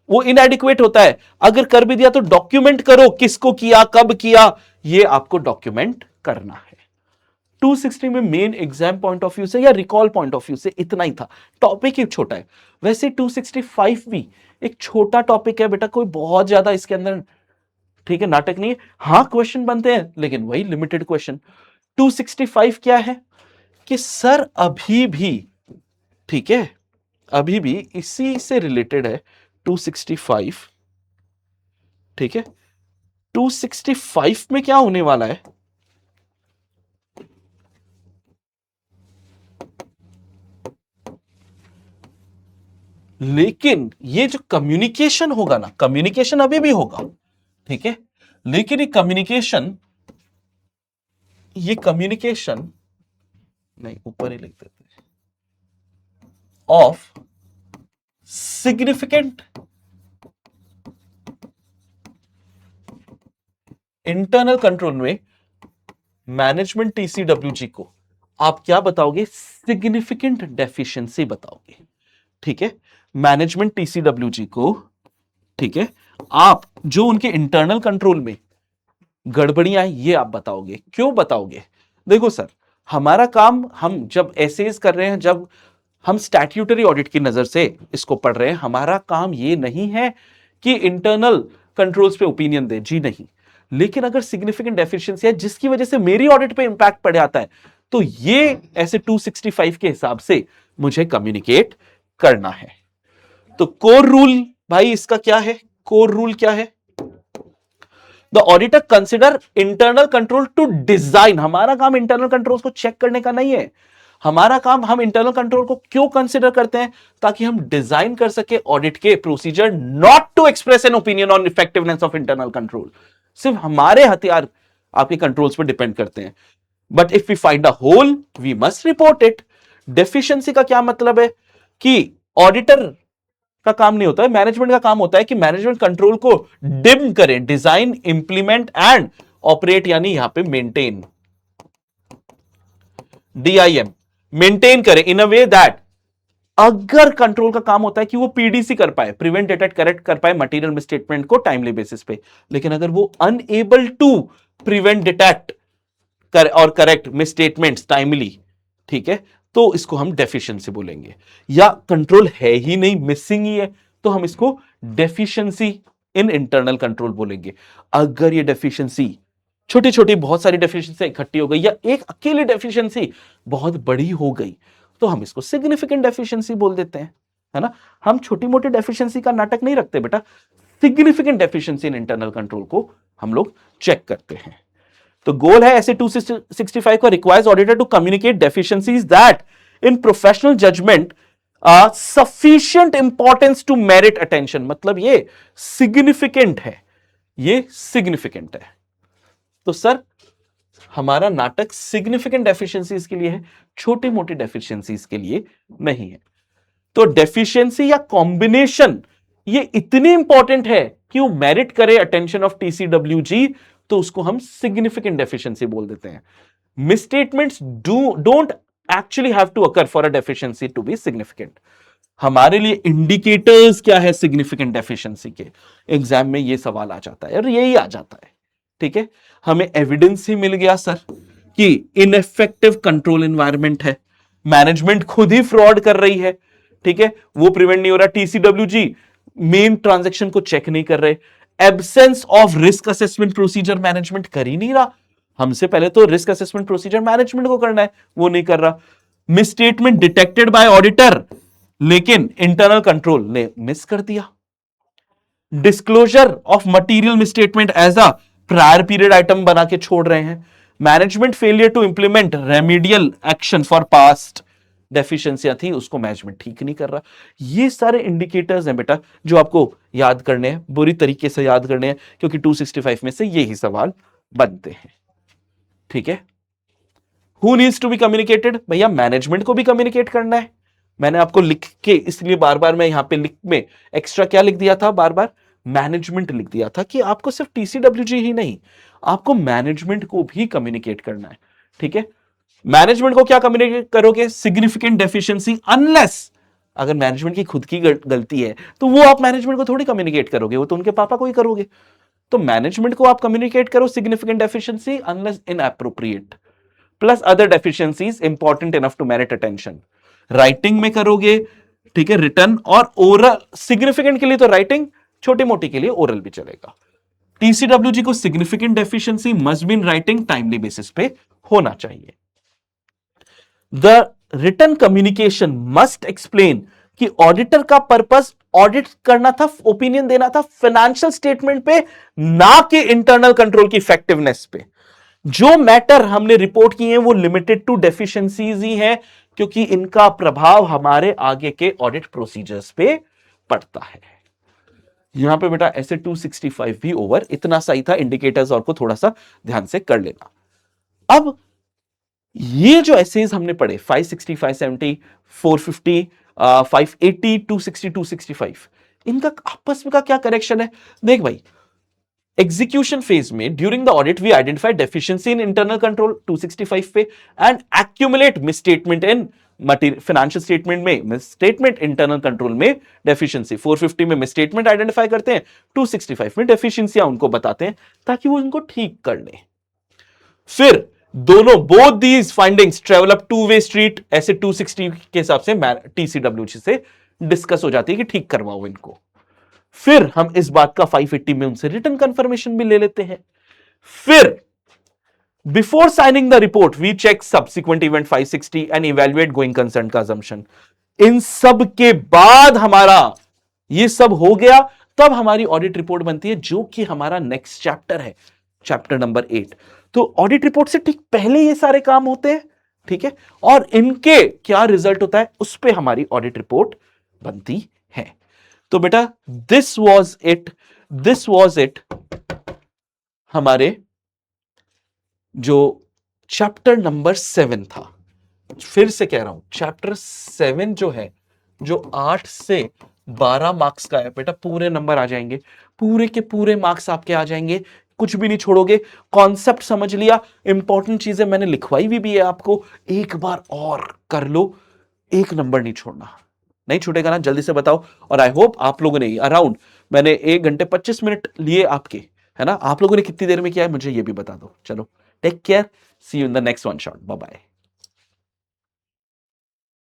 वो इनएडिक्वेट होता है। अगर कर भी दिया तो डॉक्यूमेंट करो, किसको किया, कब किया, ये आपको डॉक्यूमेंट करना है। 260 में main exam point of view से या रिकॉल पॉइंट ऑफ व्यू से इतना ही था, टॉपिक ही छोटा है। वैसे 265 भी एक छोटा टॉपिक है बेटा, कोई बहुत ज्यादा इसके अंदर, ठीक है, नाटक नहीं है। हाँ क्वेश्चन बनते हैं, लेकिन वही लिमिटेड क्वेश्चन। 265 क्या है कि सर अभी भी, ठीक है, अभी भी इसी से रिलेटेड है 265, ठीक है। 265 में क्या होने वाला है, लेकिन ये जो कम्युनिकेशन होगा ना, कम्युनिकेशन अभी भी होगा, ठीक है, लेकिन ये कम्युनिकेशन नहीं, ऊपर ही लिख देते हैं, ऑफ सिग्निफिकेंट इंटरनल कंट्रोल में मैनेजमेंट टीसीडब्ल्यूजी को आप क्या बताओगे? सिग्निफिकेंट डेफिशिएंसी बताओगे। ठीक है, मैनेजमेंट टीसीडब्ल्यूजी को, ठीक है, आप जो उनके इंटरनल कंट्रोल में गड़बड़ियां ये आप बताओगे। क्यों बताओगे? देखो सर, हमारा काम, हम जब एसेज कर रहे हैं, जब हम स्टैट्यूटरी ऑडिट की नजर से इसको पढ़ रहे हैं, हमारा काम ये नहीं है कि इंटरनल कंट्रोल्स पे ओपिनियन दे, जी नहीं। लेकिन अगर सिग्निफिकेंट डेफिशिएंसी है जिसकी वजह से मेरी ऑडिट पे इंपैक्ट पड़ जाता है, तो ये ऐसे 265 के हिसाब से मुझे कम्युनिकेट करना है। तो कोर रूल भाई इसका क्या है? कोर रूल क्या है? The auditor consider internal control to design. हमारा काम इंटरनल कंट्रोल्स को चेक करने का नहीं है। हमारा काम, हम इंटरनल कंट्रोल को क्यों कंसिडर करते हैं? ताकि हम डिजाइन कर सके ऑडिट के procedure, not to express an opinion on effectiveness of internal control. सिर्फ हमारे हथियार आपके कंट्रोल्स पर डिपेंड करते हैं। But if we find a hole we must report it. Deficiency का क्या मतलब है? कि ऑडिटर का काम नहीं होता है, मैनेजमेंट का काम होता है कि मैनेजमेंट कंट्रोल को डिम करे, डिजाइन, इंप्लीमेंट एंड ऑपरेट, यानी यहां पे मेंटेन, DIM, मेंटेन करे इन अ वे दैट, अगर कंट्रोल का काम होता है कि वो पीडीसी कर पाए, प्रिवेंट, डिटेक्ट, करेक्ट कर पाए मटेरियल मिसस्टेटमेंट को टाइमली बेसिस पे। लेकिन अगर वो अनएबल टू प्रिवेंट, डिटेक्ट और करेक्ट मिसस्टेटमेंट्स टाइमली, ठीक है, तो इसको हम डेफिशिएंसी बोलेंगे। या कंट्रोल है ही नहीं, मिसिंग ही है, तो हम इसको डेफिशिएंसी इन इंटरनल कंट्रोल बोलेंगे। अगर ये डेफिशिएंसी छोटी छोटी बहुत सारी डेफिशिएंसी इकट्ठी हो गई, या एक अकेली डेफिशिएंसी बहुत बड़ी हो गई, तो हम इसको सिग्निफिकेंट डेफिशिएंसी बोल देते हैं, है ना। हम छोटी मोटी डेफिशिएंसी का नाटक नहीं रखते बेटा, significant deficiency in internal control को हम लोग चेक करते हैं। तो गोल है ऐसे 265 का, requires auditor to communicate deficiencies that in professional judgement sufficient importance to merit attention. मतलब ये सिग्निफिकेंट है, ये सिग्निफिकेंट है। तो सर हमारा नाटक सिग्निफिकेंट डेफिशिएंसीज के लिए है, छोटी मोटी डेफिशिएंसीज के लिए नहीं है। तो डेफिशिएंसी या कॉम्बिनेशन ये इतनी इंपॉर्टेंट है कि वो मेरिट करे अटेंशन ऑफ टीसीडब्ल्यूजी, तो उसको हम सिग्निफिकेंट डेफिशिएंसी बोल देते हैं। Misstatements don't actually have to occur for a deficiency to be significant. हमारे लिए इंडिकेटर्स क्या है सिग्निफिकेंट डेफिशिएंसी के? एग्जाम में ये सवाल आ जाता है और यही आ जाता है, ठीक है। हमें एविडेंस ही मिल गया सर कि इनएफेक्टिव कंट्रोल एनवायरनमेंट है, मैनेजमेंट खुद ही फ्रॉड कर रही है, ठीक है, वो प्रिवेंट नहीं हो रहा, टीसीडब्ल्यूजी मेन ट्रांजैक्शन को चेक नहीं कर रहे, absence of risk assessment procedure management कर ही नहीं रहा। हमसे पहले तो रिस्क असेसमेंट प्रोसीजर मैनेजमेंट को करना है, वो नहीं कर रहा। मिसस्टेटमेंट डिटेक्टेड बाय ऑडिटर, लेकिन इंटरनल कंट्रोल ने मिस कर दिया। Disclosure of material misstatement as a prior period item बना के छोड़ रहे हैं। Management failure to implement remedial action for past डेफिशिएंसियां थी, उसको मैनेजमेंट ठीक नहीं कर रहा। ये सारे इंडिकेटर्स हैं बेटा जो आपको याद करने हैं, बुरी तरीके से याद करने हैं, क्योंकि 265 में से यही सवाल बनते हैं, ठीक है। Who needs to be communicated? भैया मैनेजमेंट को भी कम्युनिकेट करना है। मैंने आपको लिख के, इसलिए बार बार मैं यहां पे लिख में एक्स्ट्रा क्या लिख दिया था, बार बार मैनेजमेंट लिख दिया था, कि आपको सिर्फ टीसीडब्ल्यूजी ही नहीं, आपको मैनेजमेंट को भी कम्युनिकेट करना है, ठीक है। मैनेजमेंट को क्या कम्युनिकेट करोगे? सिग्निफिकेंट डेफिशिएंसी, अनलेस अगर मैनेजमेंट की खुद की गलती है तो वो आप मैनेजमेंट को थोड़ी कम्युनिकेट करोगे, वो तो उनके पापा को ही करोगे। तो मैनेजमेंट को आप कम्युनिकेट करो significant deficiency unless inappropriate, plus other deficiencies important enough to merit attention. Writing में करोगे, ठीक है, रिटर्न और ओरल। सिग्निफिकेंट के लिए तो राइटिंग, छोटी मोटी के लिए ओरल भी चलेगा। टीसीडब्ल्यूजी को significant deficiency must be in writing, timely basis पे होना चाहिए। The written communication must explain कि ऑडिटर का पर्पस ऑडिट करना था, ओपिनियन देना था फाइनेंशियल स्टेटमेंट पे, ना कि इंटरनल कंट्रोल की इफेक्टिवनेस पे। जो मैटर हमने रिपोर्ट किए हैं वो लिमिटेड टू डेफिशिएंसीज ही हैं, क्योंकि इनका प्रभाव हमारे आगे के ऑडिट प्रोसीजर्स पे पड़ता है। यहां पे बेटा ऐसे 265 भी ओवर, इतना सही था। इंडिकेटर्स और को थोड़ा सा ध्यान से कर लेना। अब ये जो एसेज हमने पढ़े 560, 570, 450, 580, 260, 265, इनका आपस में का क्या करेक्शन है? देख भाई, एग्जीक्यूशन फेज में during the audit we identify deficiency in internal control 265 पे and accumulate misstatement in financial statement में मिसस्टेटमेंट इंटरनल कंट्रोल में डेफिशिएंसी 450 में मिसस्टेटमेंट आइडेंटिफाई करते हैं, 265 में डेफिशिएंसियां उनको बताते हैं ताकि वो इनको ठीक कर लें। फिर दोनों both these findings travel up two way street, ऐसे 260 के हिसाब से टीसीडब्ल्यूजी से डिस्कस हो जाती है कि ठीक करवाओ इनको। फिर हम इस बात का 580 में उनसे रिटर्न कंफर्मेशन भी ले लेते हैं। फिर before signing the report we check subsequent event 560 and evaluate going concern का अजम्पशन। इन सब के बाद हमारा ये सब हो गया, तब हमारी ऑडिट रिपोर्ट बनती है, जो कि हमारा नेक्स्ट चैप्टर है, चैप्टर नंबर 8। तो ऑडिट रिपोर्ट से ठीक पहले ये सारे काम होते हैं, ठीक है, और इनके क्या रिजल्ट होता है उस पर हमारी ऑडिट रिपोर्ट बनती है। तो बेटा दिस वॉज इट हमारे जो चैप्टर नंबर 7 था। फिर से कह रहा हूं, चैप्टर 7 जो है, जो 8 से 12 मार्क्स का है बेटा, पूरे नंबर आ जाएंगे, पूरे के पूरे मार्क्स आपके आ जाएंगे, कुछ भी नहीं छोड़ोगे। कॉन्सेप्ट समझ लिया, इंपॉर्टेंट चीजें मैंने लिखवाई भी है आपको, एक बार और कर लो, एक नंबर नहीं छोड़ना, नहीं छूटेगा ना, जल्दी से बताओ। और आई होप आप लोगों ने अराउंड, मैंने 1 घंटे 25 मिनट लिए आपके, है ना, आप लोगों ने कितनी देर में किया है मुझे ये भी बता दो। चलो take care, see you in the next one shot, bye bye.